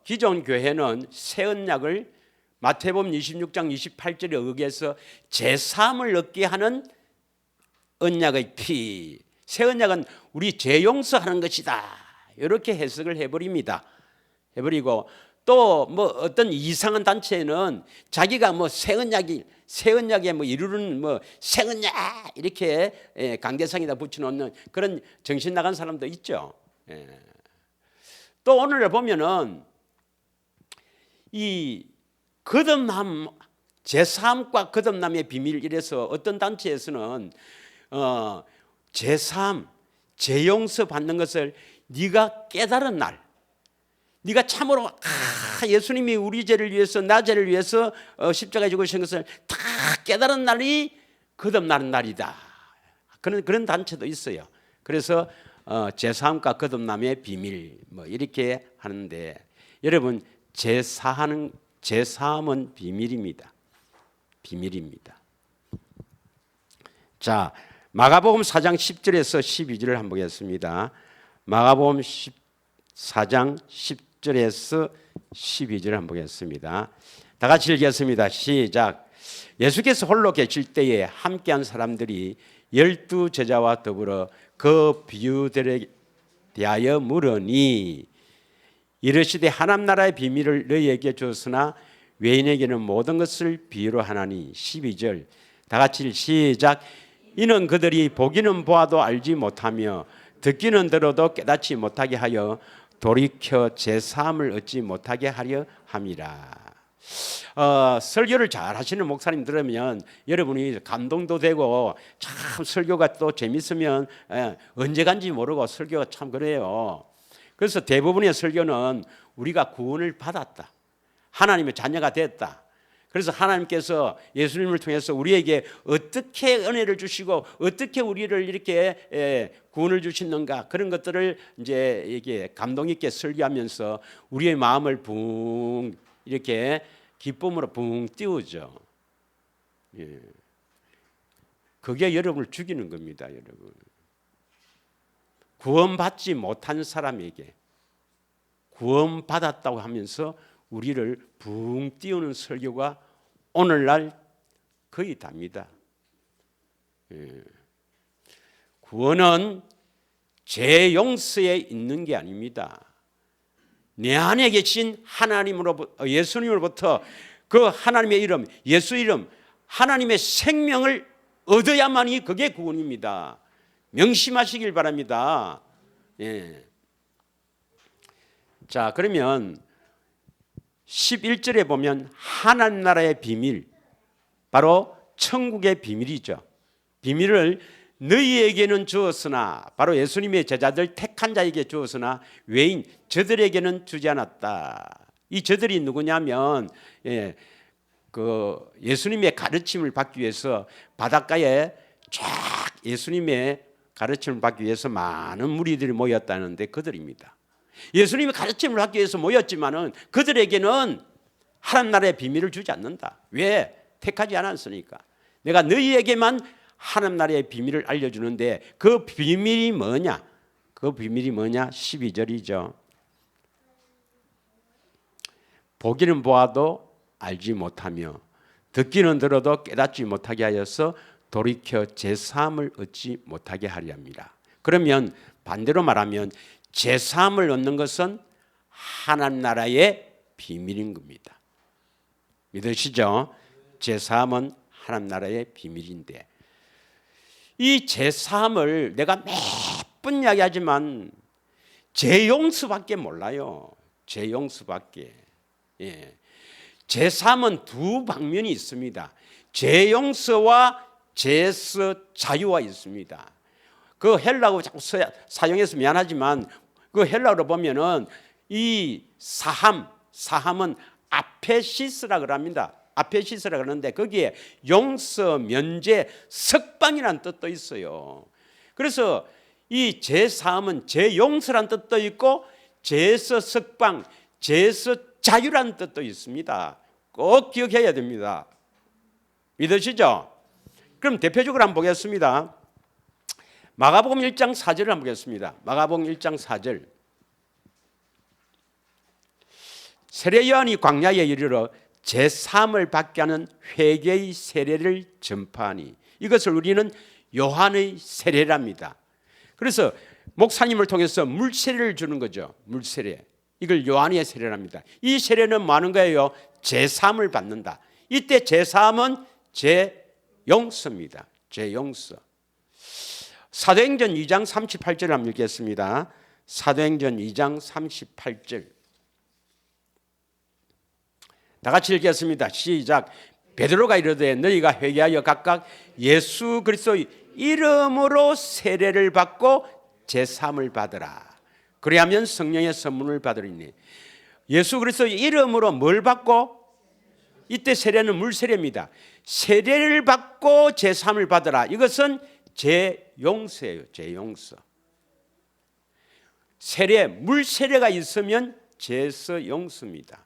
[SPEAKER 1] 기존 교회는 새 언약을 마태복음 26장 28절에 의해서 제사함을 얻게 하는 언약의 피, 새 언약은 우리 죄 용서하는 것이다. 이렇게 해석을 해버립니다. 해버리고 또 어떤 이상한 단체는 자기가 새 언약에 이루는 새 언약 이렇게 강대상에다 붙여놓는 그런 정신 나간 사람도 있죠. 또 오늘 보면은 이 거듭남, 제사함과 거듭남의 비밀 이래서 어떤 단체에서는 제사함, 제용서 받는 것을 네가 깨달은 날, 네가 참으로 다 예수님이 우리 죄를 위해서 나 죄를 위해서 십자가에 죽으신 것을 다 깨달은 날이 거듭나는 날이다. 그런 단체도 있어요. 그래서 제사함과 거듭남의 비밀 뭐 이렇게 하는데 여러분 제사함은 비밀입니다. 비밀입니다. 자, 마가복음 4장 10절에서 12절을 한번 보겠습니다. 마가복음 4장 10절에서 12절을 한번 보겠습니다. 다 같이 읽겠습니다. 시작. 예수께서 홀로 계실 때에 함께한 사람들이 12 제자와 더불어 그 비유들에 대하여 물으니 이르시되 하나님 나라의 비밀을 너희에게 주었으나 외인에게는 모든 것을 비유로 하나니. 12절 다 같이 시작. 이는 그들이 보기는 보아도 알지 못하며 듣기는 들어도 깨닫지 못하게 하여 돌이켜 제사함을 얻지 못하게 하려 함이라. 설교를 잘 하시는 목사님 들으면 여러분이 감동도 되고 참 설교가 또 재밌으면 언제 간지 모르고 설교가 참 그래요. 그래서 대부분의 설교는 우리가 구원을 받았다, 하나님의 자녀가 됐다, 그래서 하나님께서 예수님을 통해서 우리에게 어떻게 은혜를 주시고 어떻게 우리를 이렇게 구원을 주시는가, 그런 것들을 이제 이게 감동 있게 설교하면서 우리의 마음을 붕 이렇게 기쁨으로 붕 띄우죠. 예. 그게 여러분을 죽이는 겁니다, 여러분. 구원받지 못한 사람에게 구원받았다고 하면서 우리를 붕 띄우는 설교가 오늘날 거의 답니다. 예. 구원은 죄 용서에 있는 게 아닙니다. 내 안에 계신 하나님으로부터, 예수님으로부터 그 하나님의 이름, 예수 이름, 하나님의 생명을 얻어야만이 그게 구원입니다. 명심하시길 바랍니다. 예. 자, 그러면 11절에 보면 하나님 나라의 비밀, 바로 천국의 비밀이죠. 비밀을 너희에게는 주었으나, 바로 예수님의 제자들 택한 자에게 주었으나 외인 저들에게는 주지 않았다. 이 저들이 누구냐면 예수님의 가르침을 받기 위해서 바닷가에 쫙 예수님의 가르침을 받기 위해서 많은 무리들이 모였다는데 그들입니다. 예수님의 가르침을 받기 위해서 모였지만은 그들에게는 하나님 나라의 비밀을 주지 않는다. 왜? 택하지 않았으니까. 내가 너희에게만 하나님 나라의 비밀을 알려주는데 그 비밀이 뭐냐? 그 비밀이 뭐냐? 12절이죠. 보기는 보아도 알지 못하며 듣기는 들어도 깨닫지 못하게 하여서 돌이켜 제사함을 얻지 못하게 하려 합니다. 그러면 반대로 말하면 제사함을 얻는 것은 하나님 나라의 비밀인 겁니다. 믿으시죠? 제사함은 하나님 나라의 비밀인데 이 제사함을 내가 매번 이야기하지만 제용서밖에 몰라요. 제용서밖에. 예. 제사함은 두 방면이 있습니다. 제용서와 제서 자유가 있습니다. 그 헬라어 자꾸 사용해서 미안하지만 그 헬라어로 보면은 이 사함은 아페시스라 그럽니다. 아페시스라 그러는데 거기에 용서, 면제, 석방이라는 뜻도 있어요. 그래서 이 제사함은 제용서라는 뜻도 있고 제서 석방, 제서 자유라는 뜻도 있습니다. 꼭 기억해야 됩니다. 믿으시죠? 그럼 대표적으로 한번 보겠습니다. 마가복음 1장 4절을 한번 보겠습니다. 마가복음 1장 4절. 세례 요한이 광야에 이르러 제사함을 받게 하는 회개의 세례를 전파하니, 이것을 우리는 요한의 세례랍니다. 그래서 목사님을 통해서 물세례를 주는 거죠. 물세례. 이걸 요한의 세례랍니다. 이 세례는 뭐 하는 거예요? 제사함을 받는다. 이때 제사함은 제용서입니다. 제용서. 사도행전 2장 38절을 한번 읽겠습니다. 사도행전 2장 38절. 다 같이 읽겠습니다. 시작. 베드로가 이르되 너희가 회개하여 각각 예수 그리스도의 이름으로 세례를 받고 제사함을 받으라. 그리하면 성령의 선물을 받으리니. 예수 그리스도의 이름으로 뭘 받고? 이때 세례는 물세례입니다. 세례를 받고 제3을 받으라. 이것은 제용서예요. 제용서. 세례, 물세례가 있으면 제서 용서입니다.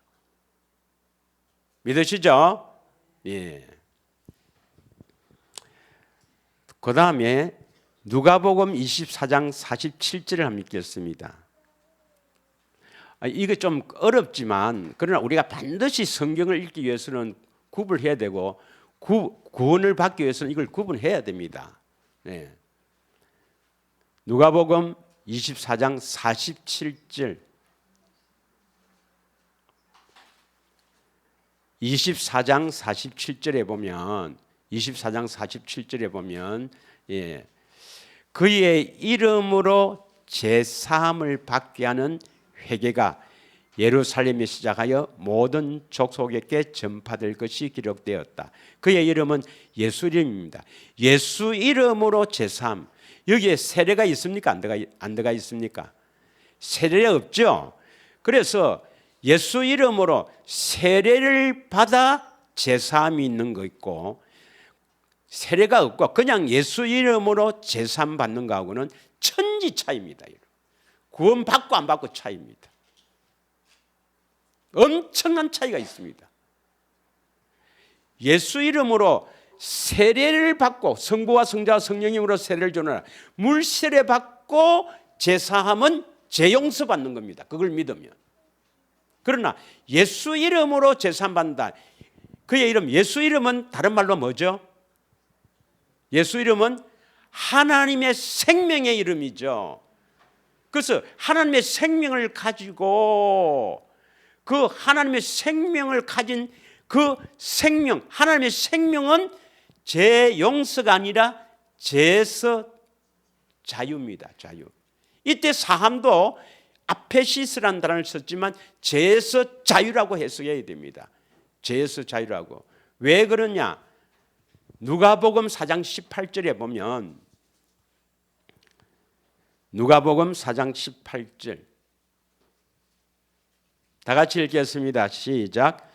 [SPEAKER 1] 믿으시죠? 예. 그 다음에 누가복음 24장 47절을 한번 읽겠습니다. 이게 좀 어렵지만 그러나 우리가 반드시 성경을 읽기 위해서는 구분해야 되고 구원을 받기 위해서는 이걸 구분해야 됩니다. 네. 누가복음 24장 47절 24장 47절에 보면 24장 47절에 보면 예. 그의 이름으로 제사함을 받게 하는 회개가 예루살렘에 시작하여 모든 족속에게 전파될 것이 기록되었다. 그의 이름은 예수 이름입니다. 예수 이름으로 제사함. 여기에 세례가 있습니까? 안 들어가 있습니까? 세례가 없죠. 그래서 예수 이름으로 세례를 받아 제사함이 있는 거 있고 세례가 없고 그냥 예수 이름으로 제사함 받는 거하고는 천지 차이입니다. 구원 받고 안 받고 차이입니다. 엄청난 차이가 있습니다. 예수 이름으로 세례를 받고 성부와 성자와 성령님으로 세례를 주느라 물세례 받고 제사함은 제용서 받는 겁니다. 그걸 믿으면. 그러나 예수 이름으로 제사함 받는다. 그의 이름 예수 이름은 다른 말로 뭐죠? 예수 이름은 하나님의 생명의 이름이죠. 그래서 하나님의 생명을 가지고 그 하나님의 생명을 가진 그 생명, 하나님의 생명은 제용서가 아니라 제서 자유입니다. 자유. 이때 사함도 아페시스라는 단어를 썼지만 제서 자유라고 해석해야 됩니다. 제서 자유라고. 왜 그러냐? 누가복음 4장 18절에 보면 누가복음 4장 18절 다 같이 읽겠습니다. 시작.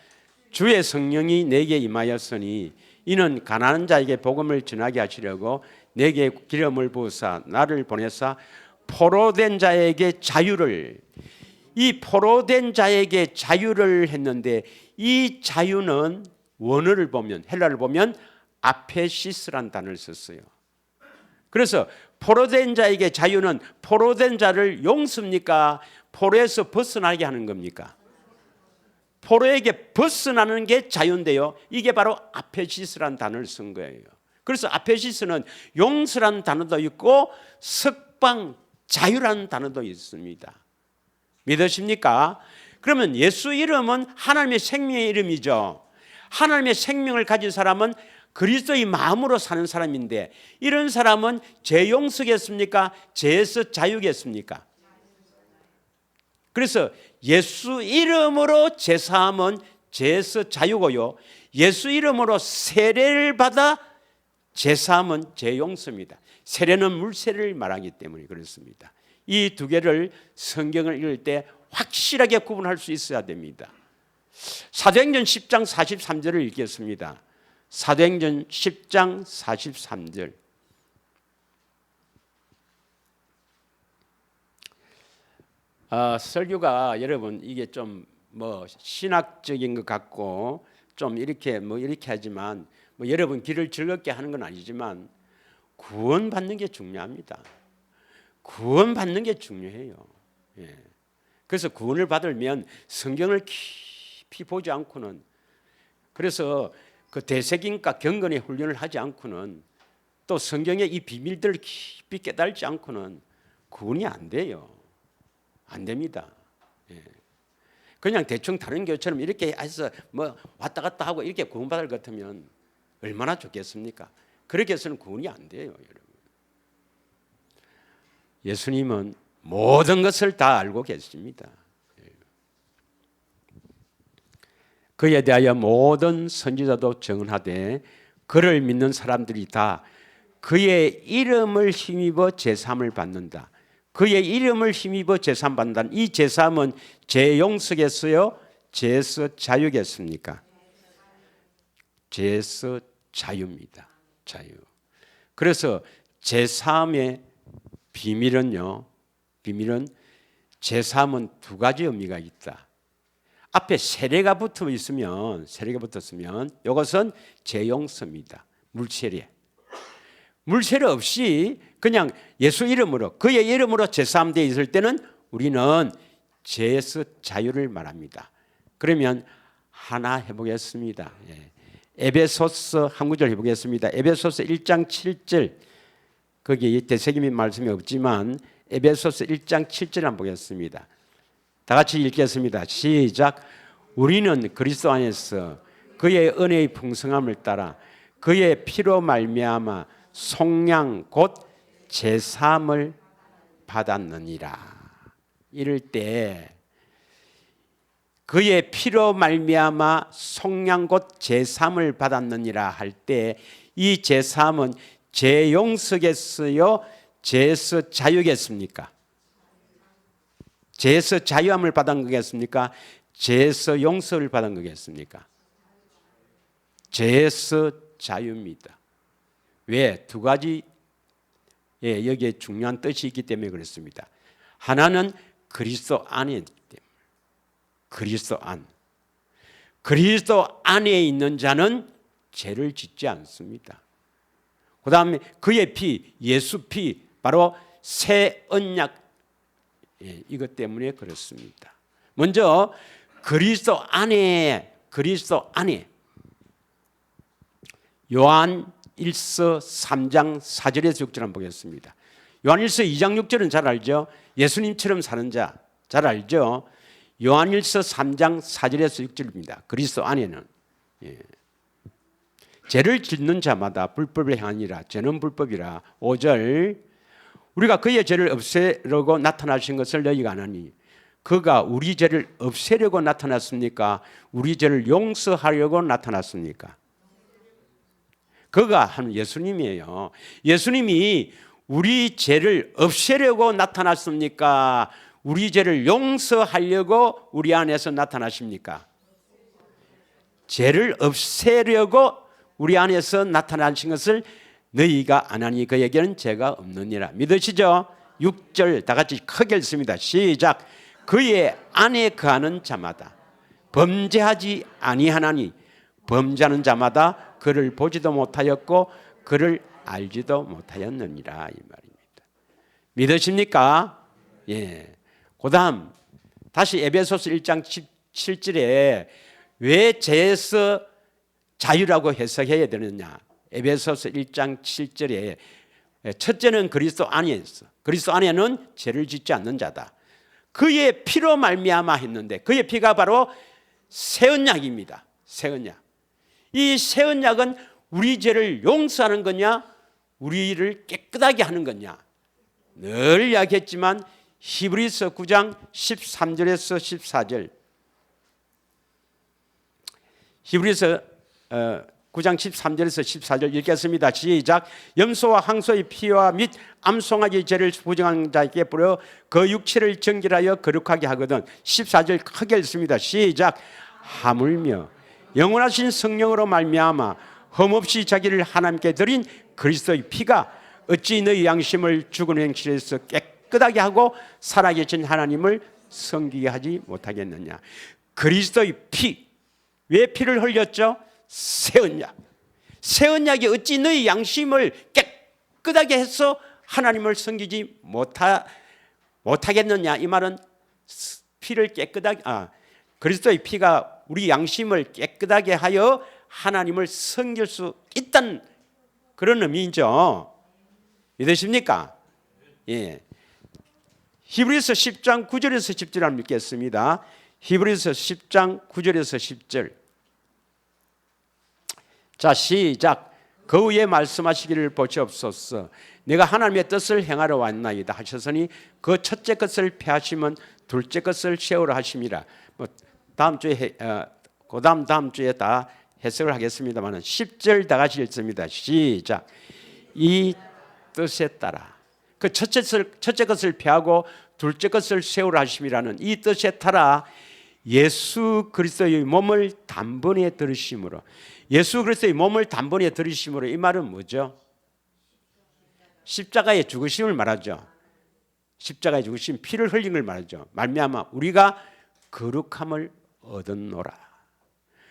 [SPEAKER 1] 주의 성령이 내게 임하였으니 이는 가난한 자에게 복음을 전하게 하시려고 내게 기름을 부으사 나를 보내사 포로된 자에게 자유를 이 포로된 자에게 자유를 했는데 이 자유는 원어를 보면 헬라를 보면 아페시스란 단어를 썼어요. 그래서 포로된 자에게 자유는 포로된 자를 용서입니까? 포로에서 벗어나게 하는 겁니까? 포로에게 벗어나는 게 자유인데요. 이게 바로 아페시스란 단어를 쓴 거예요. 그래서 아페시스는 용서란 단어도 있고 석방, 자유라는 단어도 있습니다. 믿으십니까? 그러면 예수 이름은 하나님의 생명의 이름이죠. 하나님의 생명을 가진 사람은 그리스도의 마음으로 사는 사람인데 이런 사람은 제용서겠습니까? 제에서 자유겠습니까? 그래서 예수 이름으로 제사함은 제에서 자유고요. 예수 이름으로 세례를 받아 제사함은 제용서입니다. 세례는 물세례를 말하기 때문에 그렇습니다. 이 두 개를 성경을 읽을 때 확실하게 구분할 수 있어야 됩니다. 사도행전 10장 43절을 읽겠습니다. 사도행전 10장 43절. 설교가 여러분 이게 좀 뭐 신학적인 것 같고 좀 이렇게 하지만 여러분 귀를 즐겁게 하는 건 아니지만 구원받는 게 중요합니다. 구원받는 게 중요해요. 예. 그래서 구원을 받으면 성경을 깊이 보지 않고는 그래서 그 대세긴과 경건의 훈련을 하지 않고는 또 성경의 이 비밀들을 깊이 깨달지 않고는 구원이 안 돼요. 안 됩니다. 예. 그냥 대충 다른 교회처럼 이렇게 해서 뭐 왔다 갔다 하고 이렇게 구원받을 것 같으면 얼마나 좋겠습니까? 그렇게 해서는 구원이 안 돼요, 여러분. 예수님은 모든 것을 다 알고 계십니다. 그에 대하여 모든 선지자도 증언하되 그를 믿는 사람들이 다 그의 이름을 힘입어 제삼을 받는다. 그의 이름을 힘입어 제사함 받는다. 이 제사함은 죄 용서겠어요? 죄에서 자유겠습니까? 죄에서 자유입니다. 자유. 그래서 제사함의 비밀은 제사함은 두 가지 의미가 있다. 앞에 세례가 붙었으면 이것은 죄 용서입니다. 물세례 없이 그냥 예수 이름으로, 그의 이름으로 제사함 되어 있을 때는 우리는 죄에서 자유를 말합니다. 그러면 하나 해보겠습니다. 에베소서 한 구절 해보겠습니다. 에베소서 1장 7절, 거기 되새김인 말씀이 없지만 에베소서 1장 7절 한번 보겠습니다. 다 같이 읽겠습니다. 시작. 우리는 그리스도 안에서 그의 은혜의 풍성함을 따라 그의 피로 말미암아 속량 곧 제사함을 받았느니라. 이럴 때 그의 피로 말미암아 속량 곧 제사함을 받았느니라 할 때 이 제사함은 죄 용서겠어요? 죄에서 자유겠습니까? 죄에서 자유함을 받은 거겠습니까? 죄에서 용서를 받은 거겠습니까? 죄에서 자유입니다. 왜? 두 가지 여기에 중요한 뜻이 있기 때문에 그렇습니다. 하나는 그리스도 안에 있기 때문에. 그리스도 안에 있는 자는 죄를 짓지 않습니다. 그 다음에 그의 피, 예수 피, 바로 새 언약, 이것 때문에 그렇습니다. 먼저 그리스도 안에 요한 1서 3장 4절에서 6절 한번 보겠습니다. 요한 1서 2장 6절은 잘 알죠? 예수님처럼 사는 자 잘 알죠? 요한 1서 3장 4절에서 6절입니다. 그리스도 안에는 죄를 짓는 자마다 불법을 행하니라. 죄는 불법이라. 5절 우리가 그의 죄를 없애려고 나타나신 것을 너희가 아나니 그가 우리 죄를 없애려고 나타났습니까? 우리 죄를 용서하려고 나타났습니까? 그가 한 예수님이에요. 예수님이 우리 죄를 없애려고 나타났습니까? 우리 죄를 용서하려고 우리 안에서 나타나십니까? 죄를 없애려고 우리 안에서 나타나신 것을 너희가 아나니 그에게는 죄가 없느니라. 믿으시죠? 6절 다 같이 크게 읽습니다. 시작. 그의 안에 거하는 자마다 범죄하지 아니하나니 범죄하는 자마다 그를 보지도 못하였고 그를 알지도 못하였느니라. 이 말입니다. 믿으십니까? 예. 그 다음 다시 에베소서 1장 7절에 왜 죄에서 자유라고 해석해야 되느냐. 에베소서 1장 7절에 첫째는 그리스도 안에서, 그리스도 안에는 죄를 짓지 않는 자다. 그의 피로 말미암아 했는데 그의 피가 바로 새 언약입니다. 새 언약. 이 새 언약은 우리 죄를 용서하는 거냐, 우리를 깨끗하게 하는 거냐. 늘 이야기했지만 히브리서 9장 13절에서 14절, 히브리서 9장 13절에서 14절 읽겠습니다. 시작. 염소와 항소의 피와 및 암송아지 죄를 부정한 자에게 뿌려 그 육체를 정결하여 거룩하게 하거든. 14절 크게 읽습니다. 시작. 하물며 영원하신 성령으로 말미암아 흠없이 자기를 하나님께 드린 그리스도의 피가 어찌 너희 양심을 죽은 행실에서 깨끗하게 하고 살아계신 하나님을 섬기게 하지 못하겠느냐. 그리스도의 피, 왜 피를 흘렸죠? 새 언약. 새 언약이 어찌 너희 양심을 깨끗하게 해서 하나님을 섬기지 못하겠느냐. 이 말은 피를 깨끗하게, 그리스도의 피가 우리 양심을 깨끗하게 하여 하나님을 섬길 수 있다는 그런 의미죠. 믿으십니까? 예. 히브리서 10장 9절에서 10절 한번 읽겠습니다. 히브리서 10장 9절에서 10절. 자, 시작. 그 위에 말씀하시기를 보시옵소서. 내가 하나님의 뜻을 행하러 왔나이다 하셨으니 그 첫째 것을 폐하시면 둘째 것을 세우라 하심이라. 다음 주에 다음 주에 다 해석을 하겠습니다만 10절 다 같이 읽습니다. 시작. 이 뜻에 따라. 그 첫째 것을 폐하고 둘째 것을 세우라 하심이라는 이 뜻에 따라 예수 그리스도의 몸을 단번에 들으심으로, 예수 그리스도의 몸을 단번에 들으심으로, 이 말은 뭐죠? 십자가의 죽으심을 말하죠. 십자가의 죽으심, 피를 흘린 걸 말하죠. 말미암아 우리가 거룩함을 얻었노라.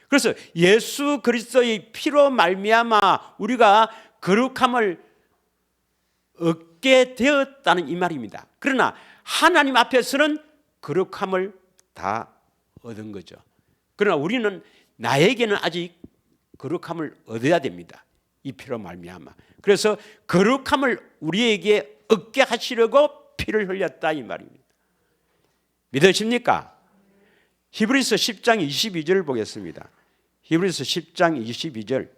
[SPEAKER 1] 그래서 예수 그리스도의 피로 말미암아 우리가 거룩함을 얻게 되었다는 이 말입니다. 그러나 하나님 앞에서는 거룩함을 다 얻은 거죠. 그러나 우리는 나에게는 아직 거룩함을 얻어야 됩니다. 이 피로 말미암아. 그래서 거룩함을 우리에게 얻게 하시려고 피를 흘렸다 이 말입니다. 믿으십니까? 히브리서 10장 22절을 보겠습니다. 히브리서 10장 22절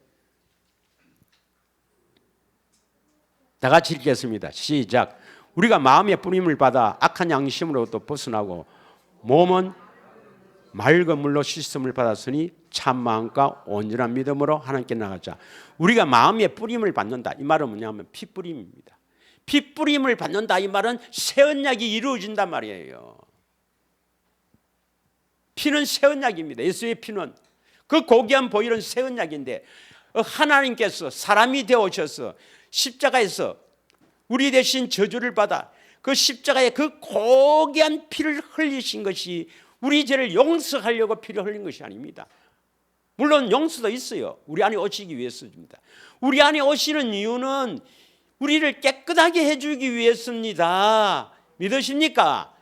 [SPEAKER 1] 다 같이 읽겠습니다. 시작. 우리가 마음의 뿌림을 받아 악한 양심으로부터 벗어나고 몸은 맑은 물로 씻음을 받았으니 참 마음과 온전한 믿음으로 하나님께 나가자. 우리가 마음의 뿌림을 받는다. 이 말은 뭐냐면 피 뿌림입니다. 피 뿌림을 받는다. 이 말은 새 언약이 이루어진단 말이에요. 피는 새 언약입니다. 예수의 피는 그 고귀한 보혈은 새 언약인데 하나님께서 사람이 되어 오셔서 십자가에서 우리 대신 저주를 받아 그 십자가에 그 고귀한 피를 흘리신 것이 우리 죄를 용서하려고 피를 흘린 것이 아닙니다. 물론 용서도 있어요. 우리 안에 오시기 위해서입니다. 우리 안에 오시는 이유는 우리를 깨끗하게 해주기 위해서입니다. 믿으십니까?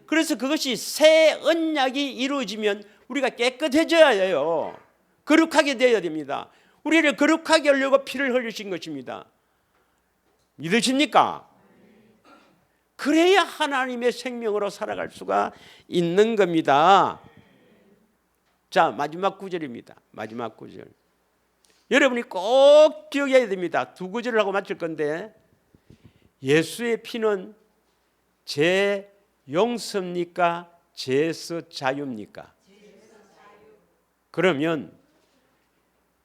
[SPEAKER 1] 그래서 그것이 새 언약이 이루어지면 우리가 깨끗해져야 해요. 거룩하게 되어야 됩니다. 우리를 거룩하게 하려고 피를 흘리신 것입니다. 믿으십니까? 그래야 하나님의 생명으로 살아갈 수가 있는 겁니다. 자, 마지막 구절입니다. 마지막 구절. 여러분이 꼭 기억해야 됩니다. 두 구절을 하고 마칠 건데, 예수의 피는 제 용서입니까? 죄에서 자유입니까? 그러면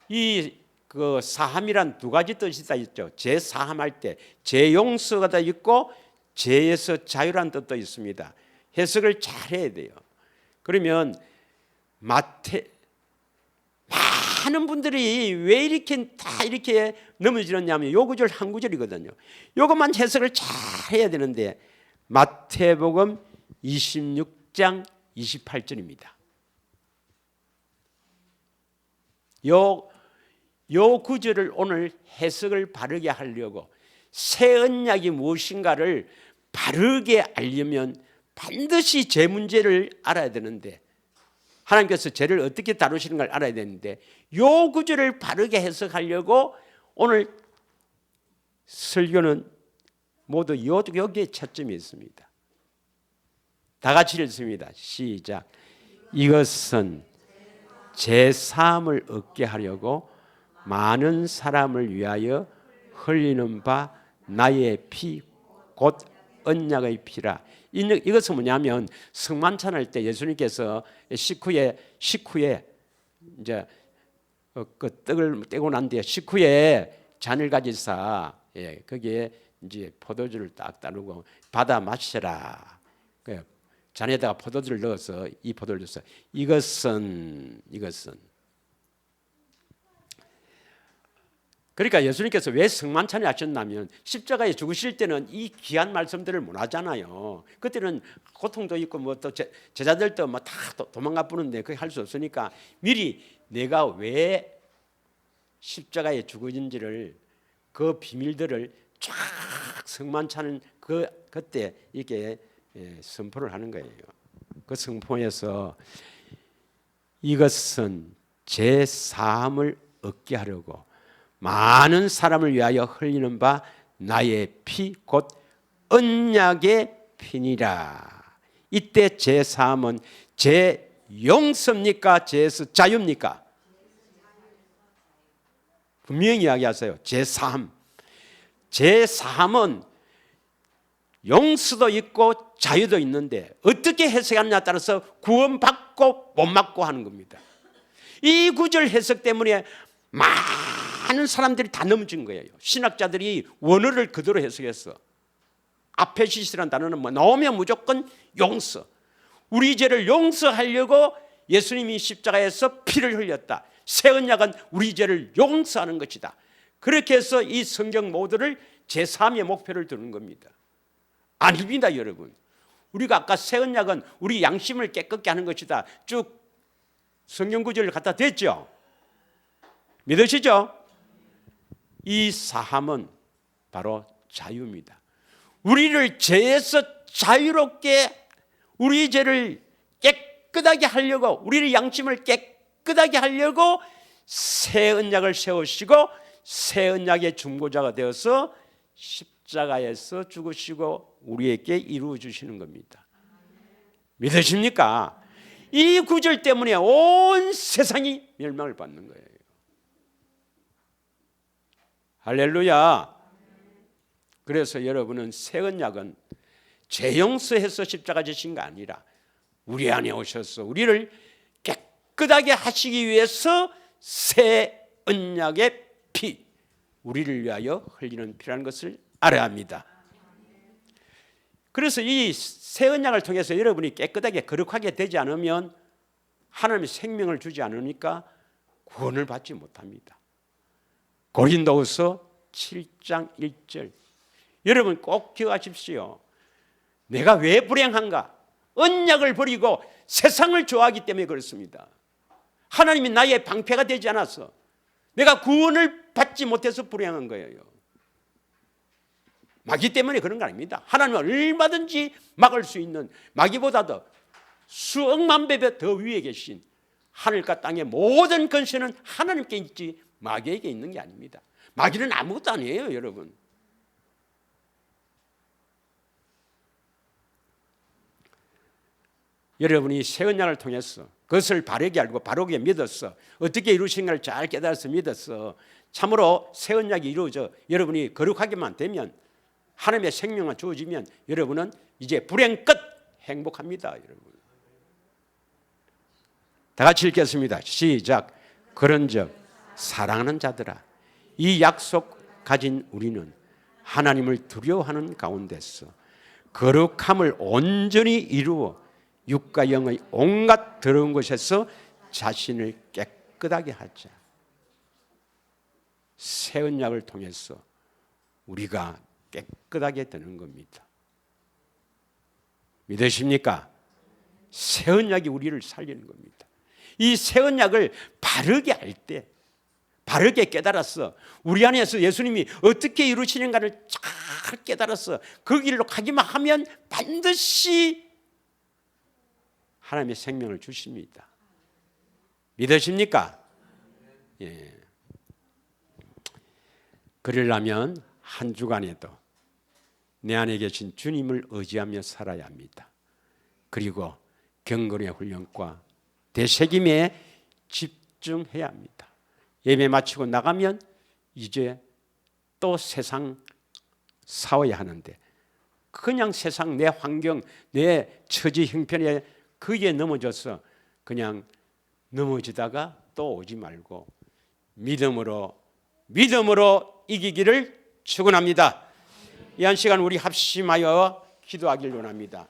[SPEAKER 1] 이 그 사함이란 두 가지 뜻이 다 있죠. 죄 사함할 때 죄 용서가 다 있고 죄에서 자유란 뜻도 있습니다. 해석을 잘 해야 돼요. 그러면 많은 분들이 왜 이렇게 다 이렇게 넘어지느냐면 요 구절 한 구절이거든요. 요것만 해석을 잘 해야 되는데 마태복음 26장 28절입니다. 요 구절을 오늘 해석을 바르게 하려고 새 언약이 무엇인가를 바르게 알려면 반드시 죄 문제를 알아야 되는데 하나님께서 죄를 어떻게 다루시는 걸 알아야 되는데 요 구절을 바르게 해석하려고 오늘 설교는 모두 여기에 초점이 있습니다. 다 같이 읽습니다. 시작. 이것은 죄 사함을 얻게 하려고 많은 사람을 위하여 흘리는 바 나의 피 곧 언약의 피라. 이것은 뭐냐면 성만찬할 때 예수님께서 식후에 이제 그 떡을 떼고 난 뒤에 식후에 잔을 가지사 거기에 이제 포도주를 딱 따르고 받아 마시라. 잔에다가 포도주를 넣어서 이 포도를 넣어서 이것은 그러니까 예수님께서 왜 성만찬을 하셨냐면 십자가에 죽으실 때는 이 귀한 말씀들을 못 하잖아요. 그때는 고통도 있고 뭐 또 제자들도 뭐 다 도망가 부는데 그게 할 수 없으니까 미리 내가 왜 십자가에 죽어진지를 그 비밀들을 쫙 성만찬은 그때 이렇게 선포를 하는 거예요. 그 성포에서 이것은 제 사함을 얻게 하려고 많은 사람을 위하여 흘리는 바 나의 피 곧 언약의 피니라. 이때 제 사함은 제 용서입니까? 죄에서 자유입니까? 분명히 이야기하세요. 제 사함. 제 사함은 용서도 있고 자유도 있는데 어떻게 해석하느냐에 따라서 구원받고 못 받고 하는 겁니다. 이 구절 해석 때문에 많은 사람들이 다 넘어진 거예요. 신학자들이 원어를 그대로 해석했어. 아페시스라는 단어는 뭐 나오면 무조건 용서. 우리 죄를 용서하려고 예수님이 십자가에서 피를 흘렸다. 새 언약은 우리 죄를 용서하는 것이다. 그렇게 해서 이 성경 모두를 제3의 목표를 두는 겁니다. 아닙니다, 여러분. 우리가 아까 새 언약은 우리 양심을 깨끗게 하는 것이다. 쭉 성경 구절을 갖다 댔죠. 믿으시죠? 이 사함은 바로 자유입니다. 우리를 죄에서 자유롭게 우리 죄를 깨끗하게 하려고, 우리의 양심을 깨끗하게 하려고 새 언약을 세우시고 새 언약의 중보자가 되어서 십자가에서 죽으시고 우리에게 이루어 주시는 겁니다. 믿으십니까? 이 구절 때문에 온 세상이 멸망을 받는 거예요. 할렐루야. 그래서 여러분은 새 언약은 죄 용서해서 십자가 지신 거 아니라 우리 안에 오셔서 우리를 깨끗하게 하시기 위해서 새 언약의 피, 우리를 위하여 흘리는 피라는 것을 알아야 합니다. 그래서 이 새 언약을 통해서 여러분이 깨끗하게 거룩하게 되지 않으면 하나님의 생명을 주지 않으니까 구원을 받지 못합니다. 고린도후서 7장 1절, 여러분 꼭 기억하십시오. 내가 왜 불행한가? 언약을 버리고 세상을 좋아하기 때문에 그렇습니다. 하나님이 나의 방패가 되지 않아서 내가 구원을 받지 못해서 불행한 거예요. 마귀 때문에 그런 거 아닙니다. 하나님은 얼마든지 막을 수 있는, 마귀보다도 수억만 배 더 위에 계신 하늘과 땅의 모든 권세는 하나님께 있지 마귀에게 있는 게 아닙니다. 마귀는 아무것도 아니에요, 여러분. 여러분이 새 언약을 통해서 그것을 바르게 알고 바르게 믿어서 어떻게 이루신가를 잘 깨달아서 믿어서 참으로 새 언약이 이루어져 여러분이 거룩하게만 되면, 하나님의 생명만 주어지면 여러분은 이제 불행 끝 행복합니다. 여러분, 다 같이 읽겠습니다. 시작. 그런즉 사랑하는 자들아, 이 약속 가진 우리는 하나님을 두려워하는 가운데서 거룩함을 온전히 이루어 육과 영의 온갖 더러운 것에서 자신을 깨끗하게 하자. 새 언약을 통해서 우리가 깨끗하게 되는 겁니다. 믿으십니까? 새 언약이 우리를 살리는 겁니다. 이 새 언약을 바르게 할 때, 바르게 깨달아서 우리 안에서 예수님이 어떻게 이루시는가를 잘 깨달아서 그 길로 가기만 하면 반드시 하나님의 생명을 주십니다. 믿으십니까? 예. 그러려면 한 주간에도 내 안에 계신 주님을 의지하며 살아야 합니다. 그리고 경건의 훈련과 되새김에 집중해야 합니다. 예배 마치고 나가면 이제 또 세상 싸워야 하는데, 그냥 세상 내 환경, 내 처지 형편에 거기에 넘어져서 그냥 넘어지다가 또 오지 말고 믿음으로 이기기를 축원합니다. 이 한 시간 우리 합심하여 기도하길 원합니다.